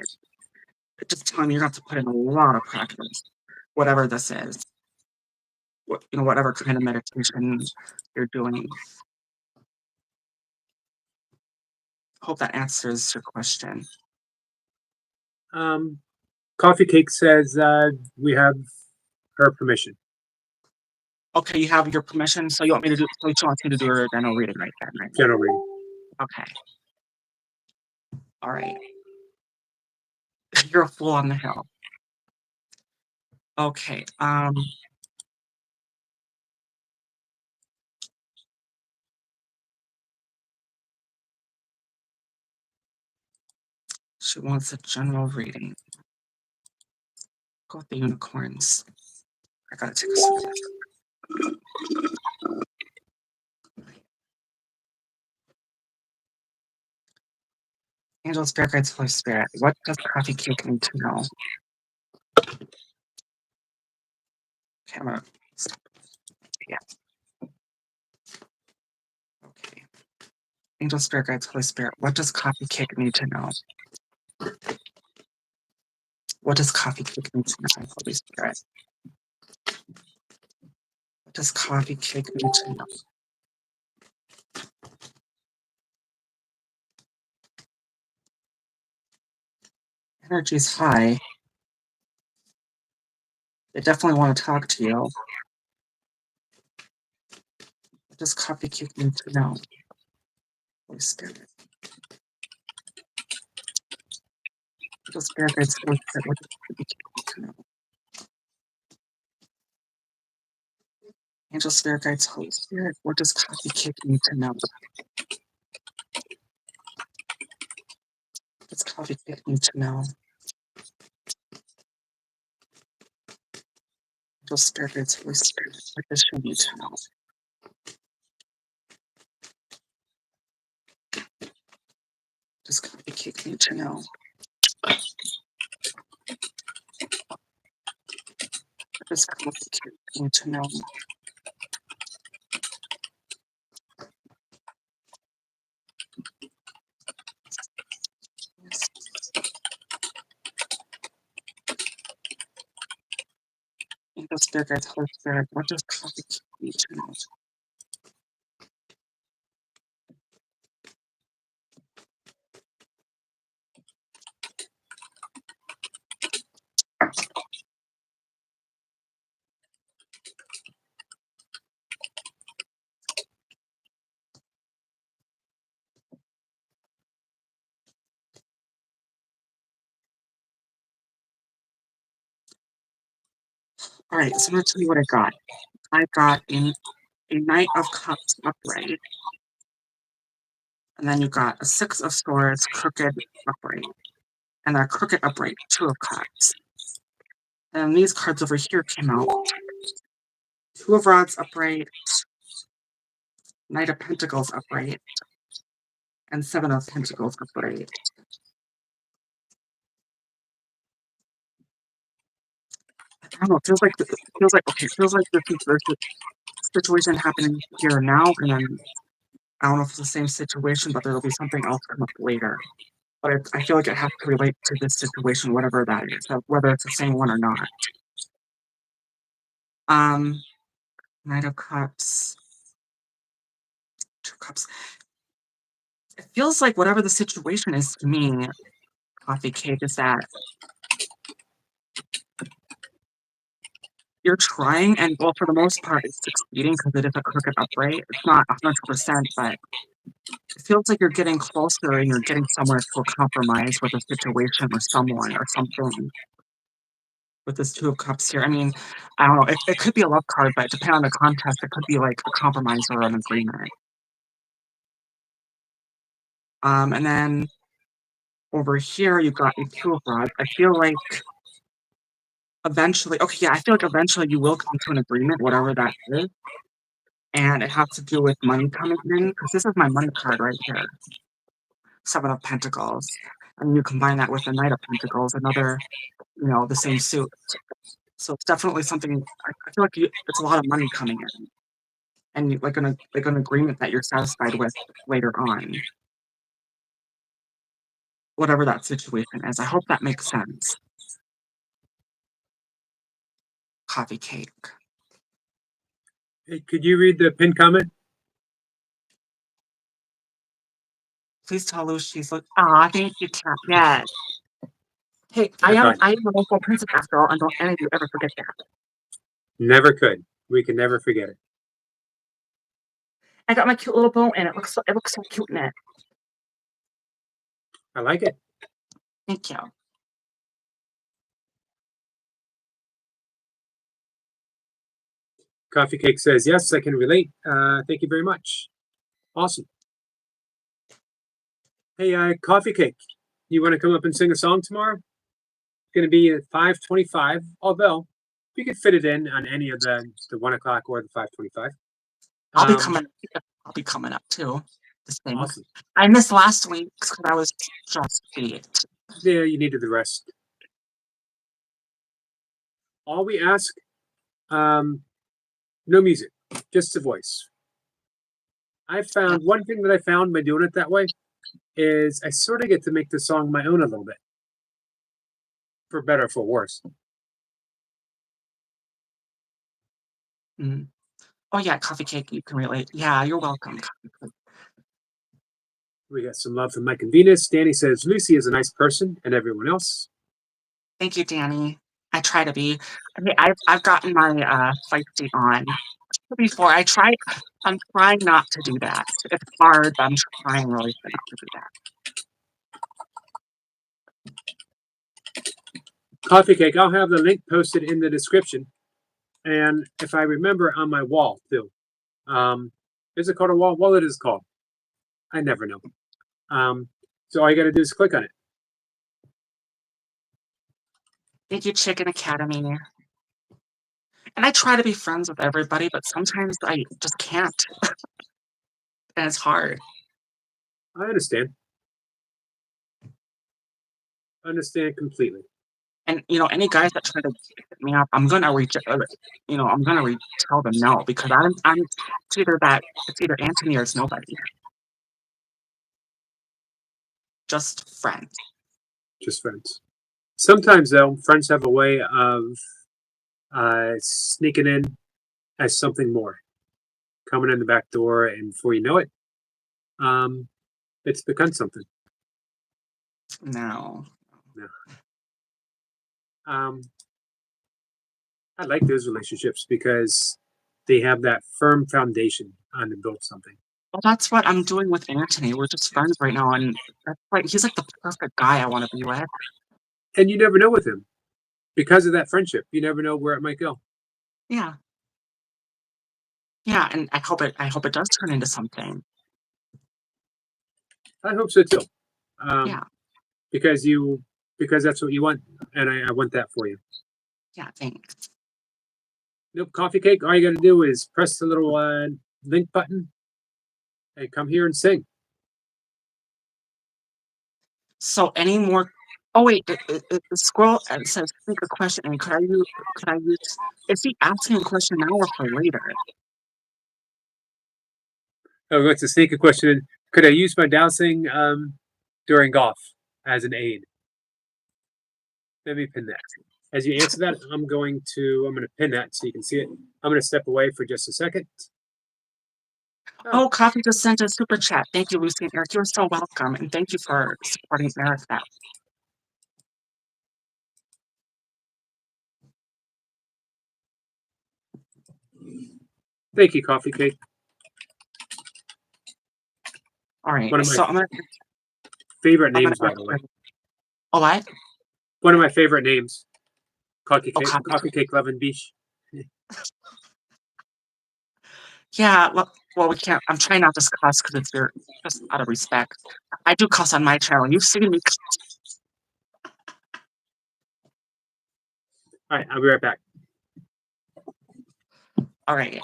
It's just telling me you're going to have to put in a lot of practice, whatever this is. Whatever kind of meditation you're doing. Hope that answers your question. Coffee Cake says we have her permission. Okay, you have your permission, so you want me to do? So you want me to do a general reading right then, right? General reading. Okay. All right. You're a fool on the hill. Okay. She wants a general reading. Go with the unicorns. I gotta take a second. Angel, Spirit Guides, Holy Spirit. What does Coffee Cake need to know? Okay, I'm gonna stop. Yeah. Okay. Angel, Spirit Guides, Holy Spirit. What does Coffee Cake need to know? What does Coffee Cake need to know, Holy Spirit? What does Coffee Cake need to know? Energy's high. They definitely want to talk to you. What does Coffee Cake need to know? Holy Spirit. What does Spirit Guides, Holy Spirit, what does Coffee Cake need to know? Angel, Spirit Guides, Holy Spirit, what does Coffee Cake need to know? What does Coffee Cake need to know? Angel, Spirit Guides, Holy Spirit, what does she need to know? What does Coffee Cake need to know? What does Coffee Cake need to know? Yes. Angel, Spirit Guides, Holy Spirit, what does Coffee Cake need to know? All right, so I'm going to tell you what I got. I got a Knight of Cups upright, And then you've got a 6 of swords, crooked, upright. And a crooked upright, 2 of cups. And these cards over here came out. 2 of rods upright, Knight of Pentacles upright, and 7 of Pentacles upright. I don't know, it feels like there's a situation happening here now, and then I don't know if it's the same situation, but there'll be something else come up later. But I feel like it has to relate to this situation, whatever that is, whether it's the same one or not. Knight of Cups, 2 Cups. It feels like whatever the situation is to me, Coffee Cake, is that you're trying, and well, for the most part, it's succeeding because it is a crooked upright. It's not 100%, but it feels like you're getting closer and you're getting somewhere to a compromise with a situation or someone or something. With this 2 of Cups here, I mean, I don't know. It could be a love card, but depending on the context, it could be like a compromise or an agreement. And then over here, you've got a 2 of rods. I feel like eventually, okay, yeah, I feel like eventually you will come to an agreement, whatever that is. And it has to do with money coming in, because this is my money card right here. 7 of Pentacles. And you combine that with the Knight of Pentacles, another, the same suit. So it's definitely something, I feel like it's a lot of money coming in. And like an agreement that you're satisfied with later on. Whatever that situation is. I hope that makes sense. Coffee Cake. Hey, could you read the pinned comment? Please tell Lou she's like, ah, thank you, Kat. Yes. Hey, I am a local princess after all, and don't any of you ever forget that. Never could. We can never forget it. I got my cute little bow, and it looks so cute in it. I like it. Thank you. Coffee Cake says, yes, I can relate. Thank you very much. Awesome. Hey, Coffee Cake, you want to come up and sing a song tomorrow? It's going to be at 5:25, although you could fit it in on any of the 1 o'clock or the 5:25. I'll be coming up too. This thing. Awesome. I missed last week because I was just beat. Yeah, you needed the rest. All we ask, no music, just a voice. One thing that I found by doing it that way is I sort of get to make the song my own a little bit. For better or for worse. Mm. Oh yeah, Coffee Cake, you can relate. Yeah, you're welcome. We got some love from Mike and Venus. Danny says, Lucy is a nice person, and everyone else. Thank you, Danny. I try to be. I mean, I've gotten my feisty on before. I'm trying not to do that. It's hard, but I'm trying really not to do that. Coffee Cake, I'll have the link posted in the description. And if I remember, on my wall, too. Is it called a wall? Well, it is called. I never know. So all you got to do is click on it. Thank you, Chicken Academy. And I try to be friends with everybody, but sometimes I just can't. And it's hard. I understand. I understand completely. And any guys that try to hit me up, I'm gonna tell them no, because it's either Anthony or it's nobody. Just friends. Just friends. Sometimes though, friends have a way of sneaking in as something more, coming in the back door, and before you know it, it's become something. No. I like those relationships because they have that firm foundation on to build something. Well, that's what I'm doing with Anthony. We're just friends right now, and that's like he's like the perfect guy I want to be with. And you never know with him because of that friendship. You never know where it might go. Yeah. Yeah, and I hope it does turn into something. I hope so too. Yeah. Because that's what you want, and I want that for you. Yeah, thanks. Nope, coffee cake. All you got to do is press the little link button and come here and sing. So any more? Oh wait, the scroll and says think a question. And could I use? Is he asking a question now or for later? Oh, let's sneak a question. Could I use my dowsing during golf as an aid? Let me pin that. As you answer that, I'm going to pin that so you can see it. I'm going to step away for just a second. Oh, Coffee just sent a super chat. Thank you, Lucy and Eric. You're so welcome, and thank you for supporting Eric. That Thank you, coffee cake. all right. One of my So I'm gonna favorite names, by the way. Oh, what? One of my favorite names. Coffee Oh, cake. Coffee cake, Levin Beach. Yeah. Well, we can't. I'm trying not to cuss because it's just out of respect. I do cuss on my channel. You've seen me. All right, I'll be right back. All right.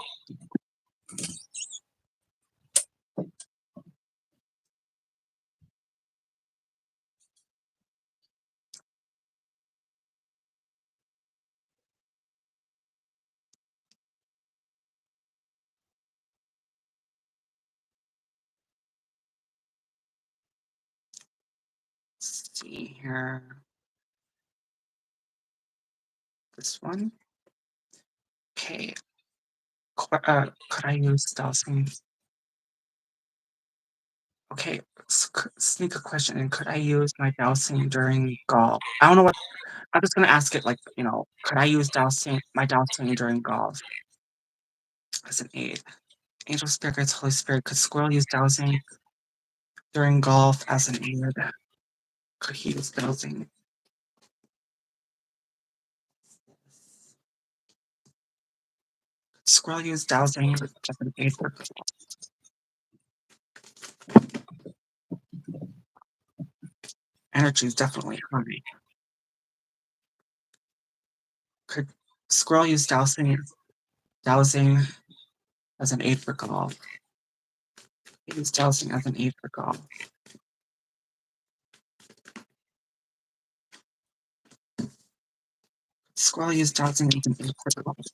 Let's see here. This one. Okay. Could I use dowsing? Okay, sneak a question in. Could I use my dowsing during golf? I don't know what. I'm just gonna ask it like, could I use my dowsing during golf as an aid? Angel spirits, Holy Spirit, could Squirrel use dowsing during golf as an aid? Could he use dowsing? Could Squirrel use dowsing as an aid for golf? Energy is definitely high. Could Squirrel use dowsing as an aid for golf? Use dowsing as an aid for golf. Squirrel use dowsing as an aid for golf.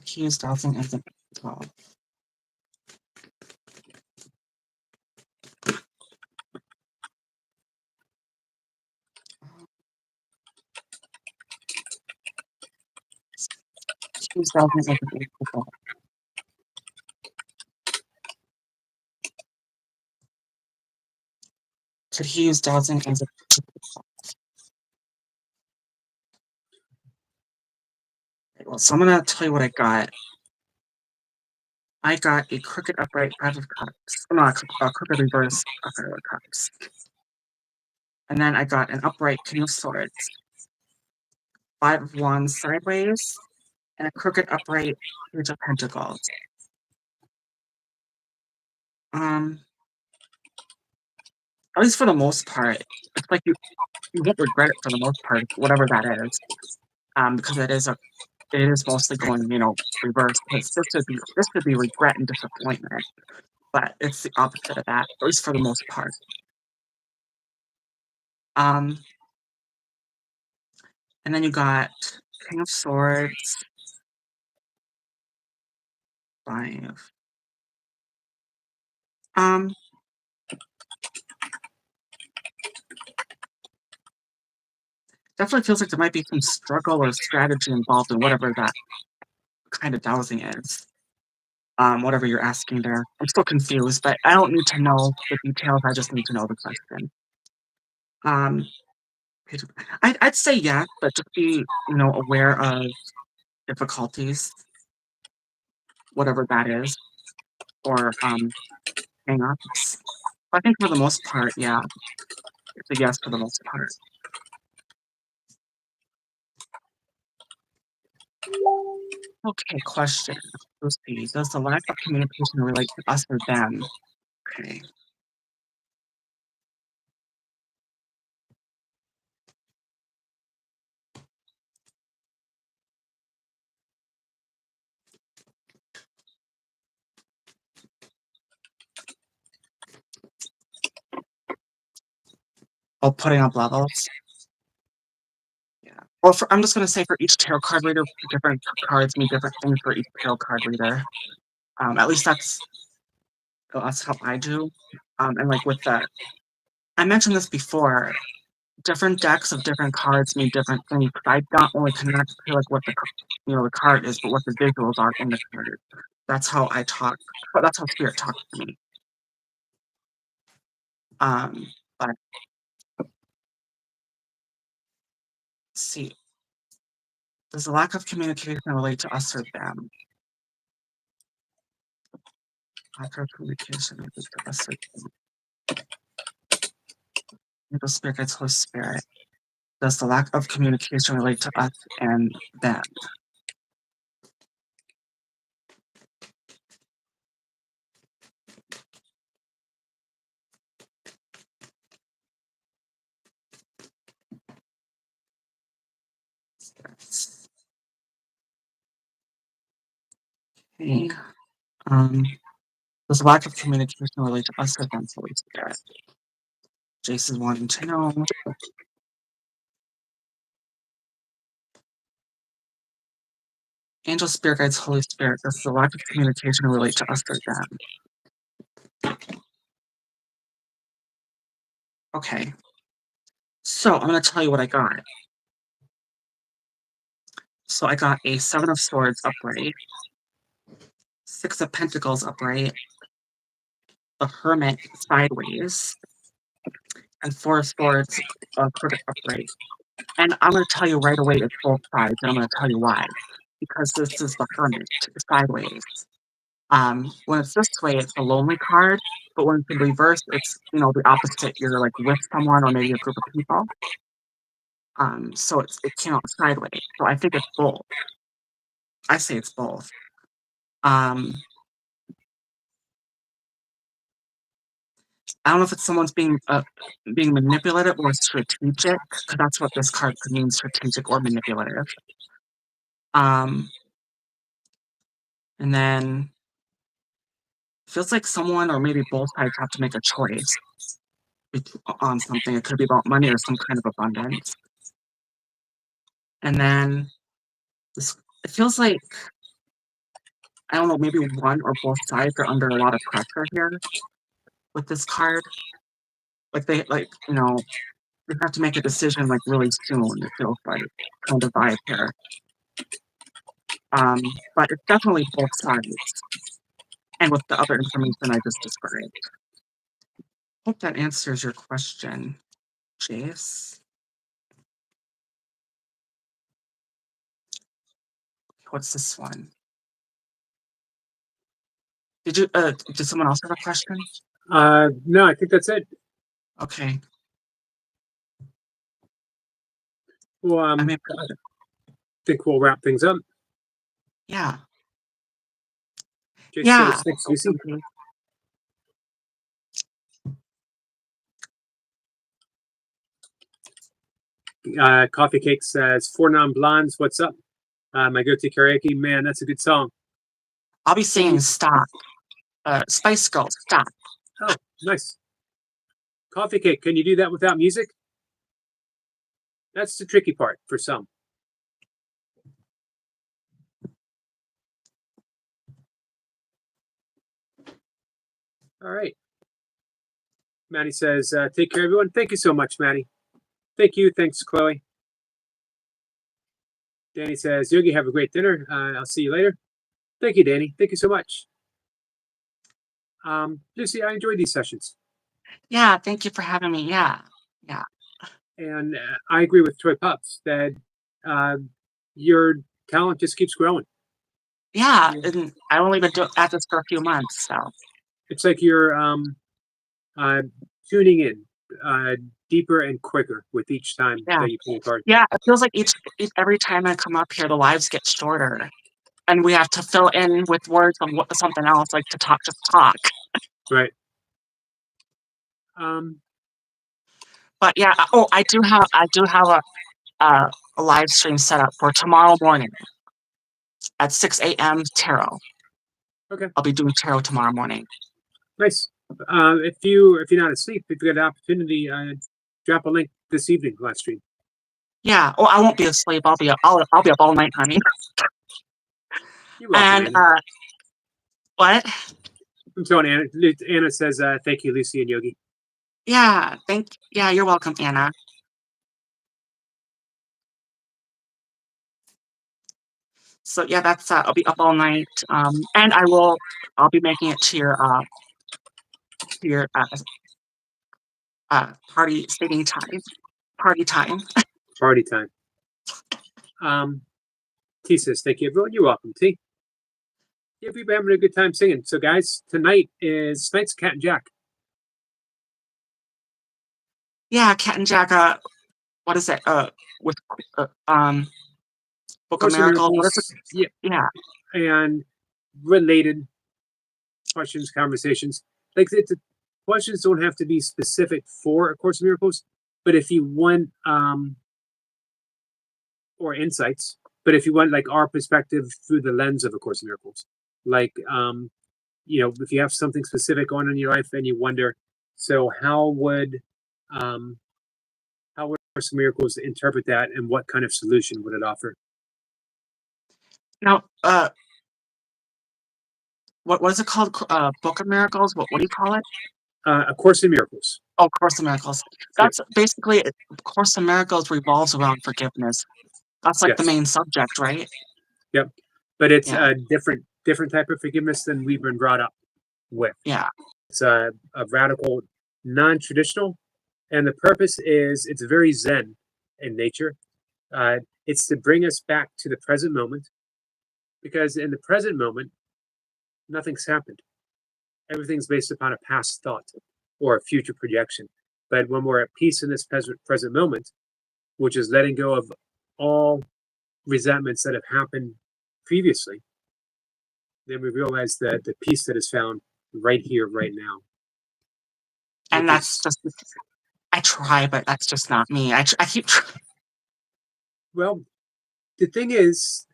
He used dowsing as an aid for golf. He used dowsing as an aid for golf. Could he use dowsing as a well, so I'm gonna tell you what I got. I got a crooked upright 5 of cups. Not a crooked reverse upright of cups. And then I got an upright King of Swords, 5 of Wands sideways, and a crooked upright Page of Pentacles. At least for the most part, it's like you won't regret it for the most part, whatever that is. Because it is mostly going, reverse. This could be regret and disappointment, but it's the opposite of that, at least for the most part. And then you got King of Swords, 5. Definitely feels like there might be some struggle or strategy involved in whatever that kind of dowsing is. Whatever you're asking there. I'm still confused, but I don't need to know the details. I just need to know the question. I'd say yeah, but just be, aware of difficulties, whatever that is, or hang-ups. I think for the most part, yeah, it's a yes for the most part. Okay, question. Let's see. Does the lack of communication relate to us or them? Okay. Oh, putting up levels. Yeah. Or I'm just gonna say for each tarot card reader, different cards mean different things for each tarot card reader. At least that's how I do. And like with that, I mentioned this before. Different decks of different cards mean different things. I don't only connect to like what the the card is, but what the visuals are in the card. That's how I talk. But that's how spirit talks to me. But let's see. Does the lack of communication relate to us or them? Lack of communication relates to us or them. Middle spirit gets Holy Spirit. Does the lack of communication relate to us and them? Okay. Does the lack of communication relate to us or them, Holy Spirit? Jason's wanting to know. Angel Spirit Guides, Holy Spirit, does the lack of communication relate to us or them? Okay. So I'm going to tell you what I got. So I got a 7 of Swords upright, 6 of Pentacles upright, the Hermit sideways, and 4 of Swords crooked upright. And I'm going to tell you right away it's both sides, and I'm going to tell you why. Because this is the Hermit sideways. When it's this way, it's a lonely card, but when it's in reverse, it's the opposite. You're like with someone or maybe a group of people. So it came out sideways. So I think it's both. I say it's both. I don't know if it's someone's being manipulative or strategic, because that's what this card could mean: strategic or manipulative. And then feels like someone or maybe both sides have to make a choice on something. It could be about money or some kind of abundance. And then it feels like, I don't know, maybe one or both sides are under a lot of pressure here with this card. Like they have to make a decision like really soon. It feels like kind of vibe here. But it's definitely both sides. And with the other information I just described. Hope that answers your question, Jace. What's this one? Did someone else have a question? No, I think that's it. Okay. Well, I think we'll wrap things up. Yeah. Jason Yeah. says, thanks, Lucy. Coffee Cake says, 4 Non-Blondes, what's up? My go-to karaoke, man, that's a good song. I'll be singing Stop. Spice Girls, Stop. Oh, nice. Coffee Cake, can you do that without music? That's the tricky part for some. All right. Maddie says, take care, everyone. Thank you so much, Maddie. Thank you. Thanks, Chloe. Danny says, Yogi, have a great dinner. I'll see you later. Thank you, Danny. Thank you so much. Lucy, I enjoyed these sessions. Yeah, thank you for having me. Yeah. And I agree with Toy Pups that your talent just keeps growing. Yeah, and I've only been at this for a few months, so. It's like you're tuning in deeper and quicker with each time that you play a card. Yeah, it feels like every time I come up here, the lives get shorter. and we have to fill in with words of something else, like to talk, just talk. Right. But yeah, I do have a live stream set up for tomorrow morning at 6 a.m. tarot. Okay. I'll be doing tarot tomorrow morning. Nice. If you're not asleep, if you get an opportunity, drop a link this evening live stream. Yeah. Oh, I won't be asleep. I'll be up all night, honey. You're welcome, And Anna. what? I'm telling Anna. Anna says, "Thank you, Lucy and Yogi." Yeah. You're welcome, Anna. So yeah, that's I'll be up all night. And I'll be making it to your party stating time. Party time. Party time. T says, "Thank you, everyone." You're welcome, T. Yeah, we've been having a good time singing. So, guys, tonight's Cat and Jack. Yeah, Cat and Jack. What is it? With Book of Miracles. What is it? Yeah. And related questions, conversations. Like the questions don't have to be specific for A Course in Miracles, but if you want or insights, but if you want like our perspective through the lens of A Course in Miracles, like if you have something specific on in your life and you wonder, so how would Course in Miracles interpret that, and what kind of solution would it offer? Now, what is it called? Book of Miracles? What do you call it? A Course in Miracles. Oh, Course in Miracles. That's basically Course in Miracles revolves around forgiveness. That's like the main subject, right? Yep. But it's a different type of forgiveness than we've been brought up with. Yeah. It's a radical, non-traditional, and the purpose is it's very Zen in nature. It's to bring us back to the present moment, because in the present moment, nothing's happened. Everything's based upon a past thought or a future projection. But when we're at peace in this present moment, which is letting go of all resentments that have happened previously, then we realize that the peace that is found right here, right now. And that's just, I try, but that's just not me. I keep trying. Well, the thing is,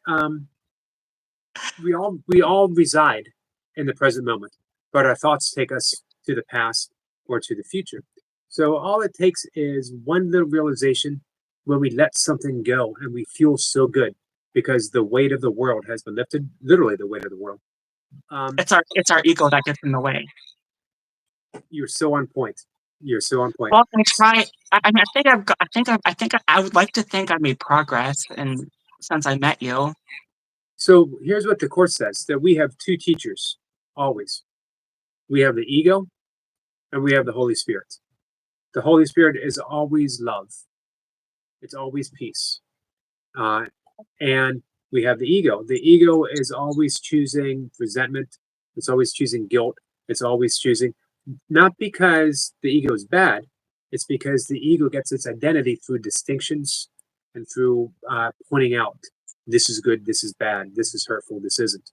we all reside in the present moment, but our thoughts take us to the past or to the future. So all it takes is one little realization when we let something go and we feel so good because the weight of the world has been lifted, literally the weight of the world. It's our ego that gets in the way. You're so on point. You're so on point. Well, I try. I mean, I think I would like to think I made progress, and since I met you. So here's what the Course says: that we have two teachers always. We have the ego, and we have the Holy Spirit. The Holy Spirit is always love. It's always peace. And we have the ego. The ego is always choosing resentment. It's always choosing guilt. It's always choosing, not because the ego is bad, it's because the ego gets its identity through distinctions and through pointing out, this is good, this is bad, this is hurtful, this isn't.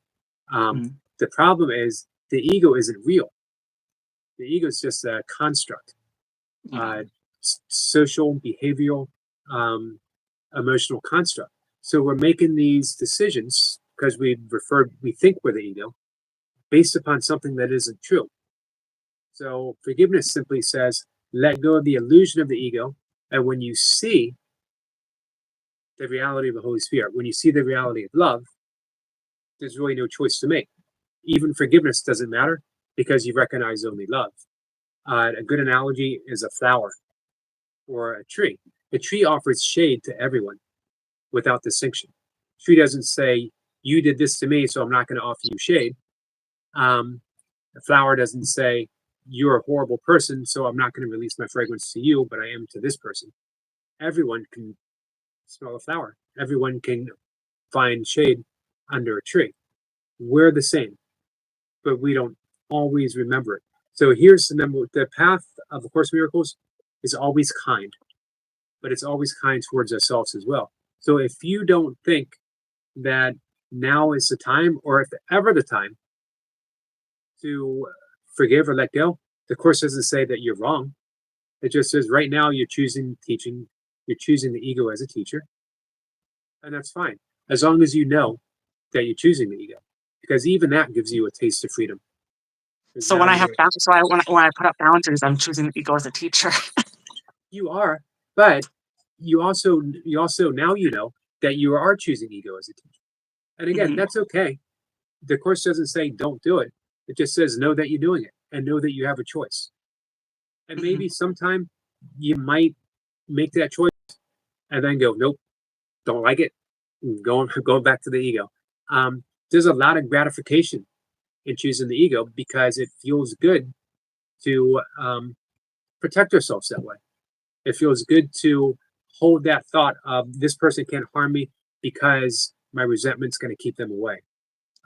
The problem is the ego isn't real. The ego is just a construct, social, behavioral, emotional construct. So we're making these decisions because we think we're the ego based upon something that isn't true. So forgiveness simply says, let go of the illusion of the ego. And when you see the reality of the Holy Spirit, when you see the reality of love, there's really no choice to make. Even forgiveness doesn't matter because you recognize only love. A good analogy is a flower or a tree. A tree offers shade to everyone without distinction. A tree doesn't say, you did this to me, so I'm not going to offer you shade. A flower doesn't say, you're a horrible person, so I'm not going to release my fragrance to you, but I am to this person. Everyone can smell a flower. Everyone can find shade under a tree. We're the same, but we don't always remember it. So here's the path of A Course in Miracles is always kind, but it's always kind towards ourselves as well. So if you don't think that now is the time, or if ever the time, to forgive or let go. The Course doesn't say that you're wrong. It just says right now you're choosing teaching, you're choosing the ego as a teacher, and that's fine. As long as you know that you're choosing the ego, because even that gives you a taste of freedom. 'Cause So now when I have you're- boundaries, when I put up boundaries, I'm choosing the ego as a teacher. you are, but you also now you know that you are choosing ego as a teacher. And again, Mhm. that's okay. The Course doesn't say don't do it. It just says know that you're doing it and know that you have a choice. And Mhm. maybe sometime you might make that choice and then go, nope, don't like it. Going back to the ego. There's a lot of gratification in choosing the ego because it feels good to protect ourselves that way. It feels good to hold that thought of this person can't harm me because my resentment's going to keep them away.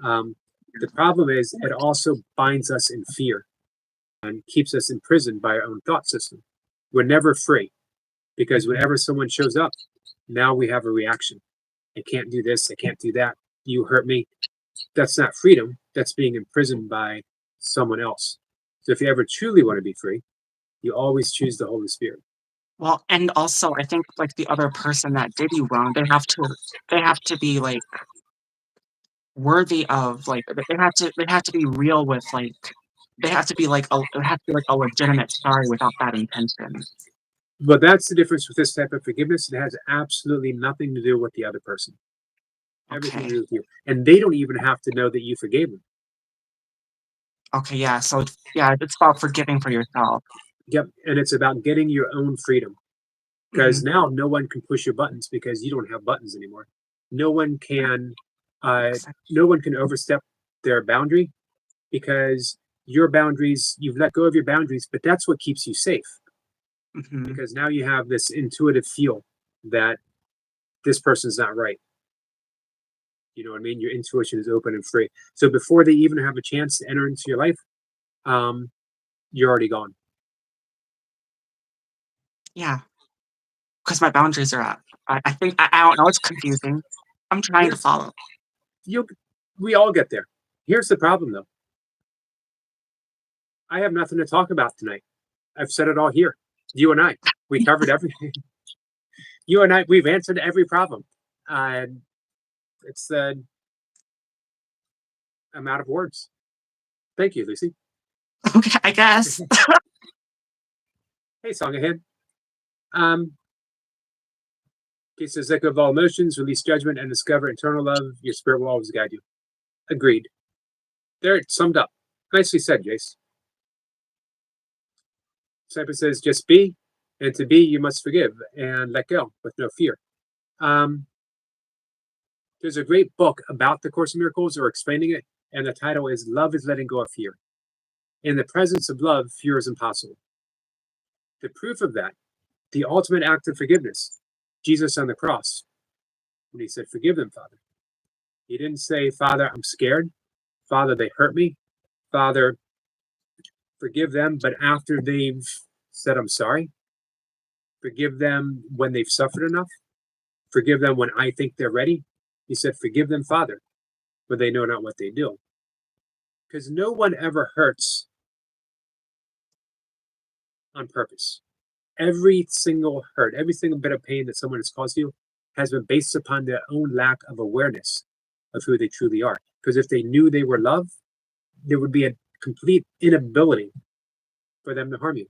The problem is it also binds us in fear and keeps us imprisoned by our own thought system. We're never free because whenever someone shows up, now we have a reaction. I can't do this. I can't do that. You hurt me. That's not freedom. That's being imprisoned by someone else. So if you ever truly want to be free, you always choose the Holy Spirit. Well, and also I think like the other person that did you wrong, they have to be like worthy of like they have to be real with like they have to be like it has to be like a legitimate sorry without bad intention. But that's the difference with this type of forgiveness. It has absolutely nothing to do with the other person. Everything to Okay. do with you. And they don't even have to know that you forgave them. Okay, yeah. So yeah, it's about forgiving for yourself. Yep. And it's about getting your own freedom. Because Mhm. now no one can push your buttons because you don't have buttons anymore. No one can no one can overstep their boundary because your boundaries, you've let go of your boundaries, but that's what keeps you safe. Mhm. Because now you have this intuitive feel that this person's not right. You know what I mean? Your intuition is open and free. So before they even have a chance to enter into your life, um, you're already gone. Yeah, because my boundaries are up. I think I don't know. It's confusing. I'm trying to Here's follow. you we all get there. Here's the problem though. I have nothing to talk about tonight. I've said it all here. You and I. We covered everything. You and I, we've answered every problem. And it's I'm out of words. Thank you, Lucy. Okay, I guess. Hey, Songahan. Um, okay, says let go of all emotions, release judgment, and discover eternal love. Your spirit will always guide you. Agreed. There, it's summed up. Nicely said, Jace. Cypher says, just be, and to be, you must forgive and let go with no fear. Um, there's a great book about the Course in Miracles or explaining it, and the title is Love is Letting Go of Fear. In the presence of love, fear is impossible. The proof of that, the ultimate act of forgiveness, Jesus on the cross, when he said, forgive them, Father. He didn't say, Father, I'm scared. Father, they hurt me. Father, forgive them. But after they've said, I'm sorry, forgive them when they've suffered enough. Forgive them when I think they're ready. He said, forgive them, Father, for they know not what they do. Because no one ever hurts on purpose. Every single hurt, every single bit of pain that someone has caused you has been based upon their own lack of awareness of who they truly are. Because if they knew they were loved, there would be a complete inability for them to harm you.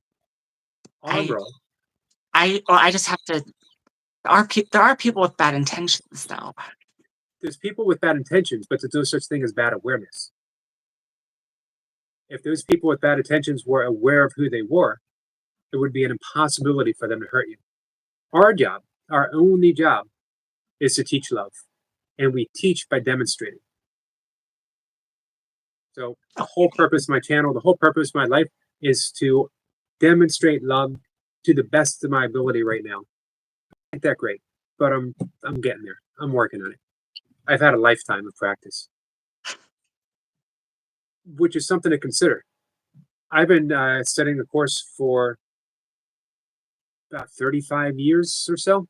Our I role, I just have to. There are people with bad intentions, though. there's people with bad intentions, but there's no such thing as bad awareness. If those people with bad intentions were aware of who they were, it would be an impossibility for them to hurt you. Our job, our only job, is to teach love. And we teach by demonstrating. So the whole purpose of my channel, the whole purpose of my life is to demonstrate love to the best of my ability right now. Ain't that great, but I'm getting there. I'm working on it. I've had a lifetime of practice, which is something to consider. I've been studying the Course for about 35 years or so,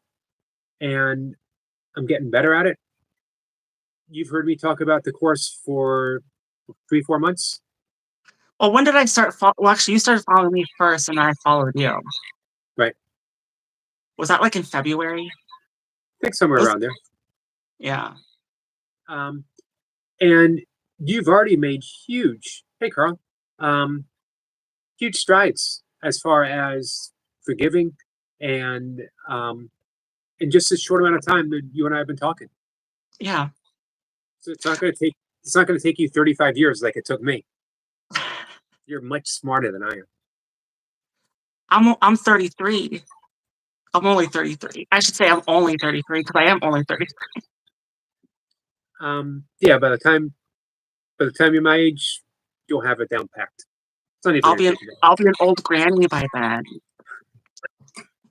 and I'm getting better at it. you've heard me talk about the course for 3-4 months. Well, when did I start? Well, actually, you started following me first, and then I followed you. Right. Was that like in February? I think somewhere Was- around there. Yeah. And you've already made huge, hey Carl, huge strides as far as forgiving and in just a short amount of time that you and I have been talking. Yeah. So it's not going to take you 35 years like it took me. You're much smarter than I am. I'm 33. I'm only 33. I should say I'm only 33 because I am only 33. Yeah, by the time you're my age, you'll have it down packed. It's not even I'll gonna be take you that I'll be an old granny by then.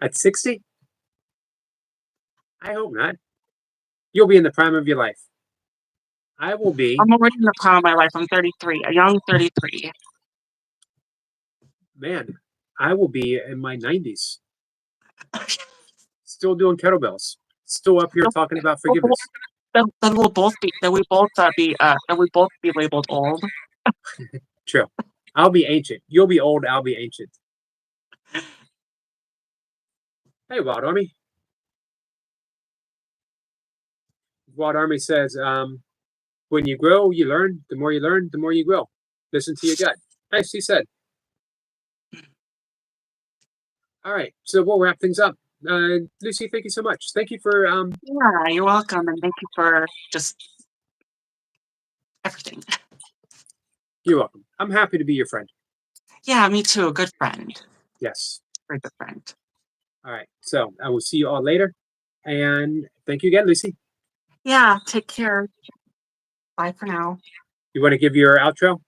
At 60? I hope not. You'll be in the prime of your life. I will be. I'm already in the prime of my life. I'm 33, a young 33. Man, I will be in my 90s. Still doing kettlebells. Still up here talking about forgiveness. Then we'll both be labeled old. True. I'll be ancient. You'll be old. I'll be ancient. Hey, Wild Army. Wild Army says, when you grow, you learn. The more you learn, the more you grow. Listen to your gut. Nicely said. All right, so we'll wrap things up. Lucy, thank you so much. Thank you for Yeah, you're welcome, and thank you for just everything. You're welcome. I'm happy to be your friend. Yeah, me too. A good friend. Yes. Very good friend. All right. So I will see you all later. And thank you again, Lucy. Yeah, take care. Bye for now. You want to give your outro?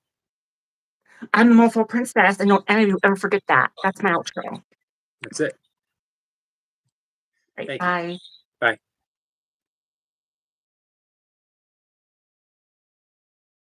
I'm the Mofo Princess, and don't any of you ever forget that. That's my outro. That's it. Right, Thank you. bye.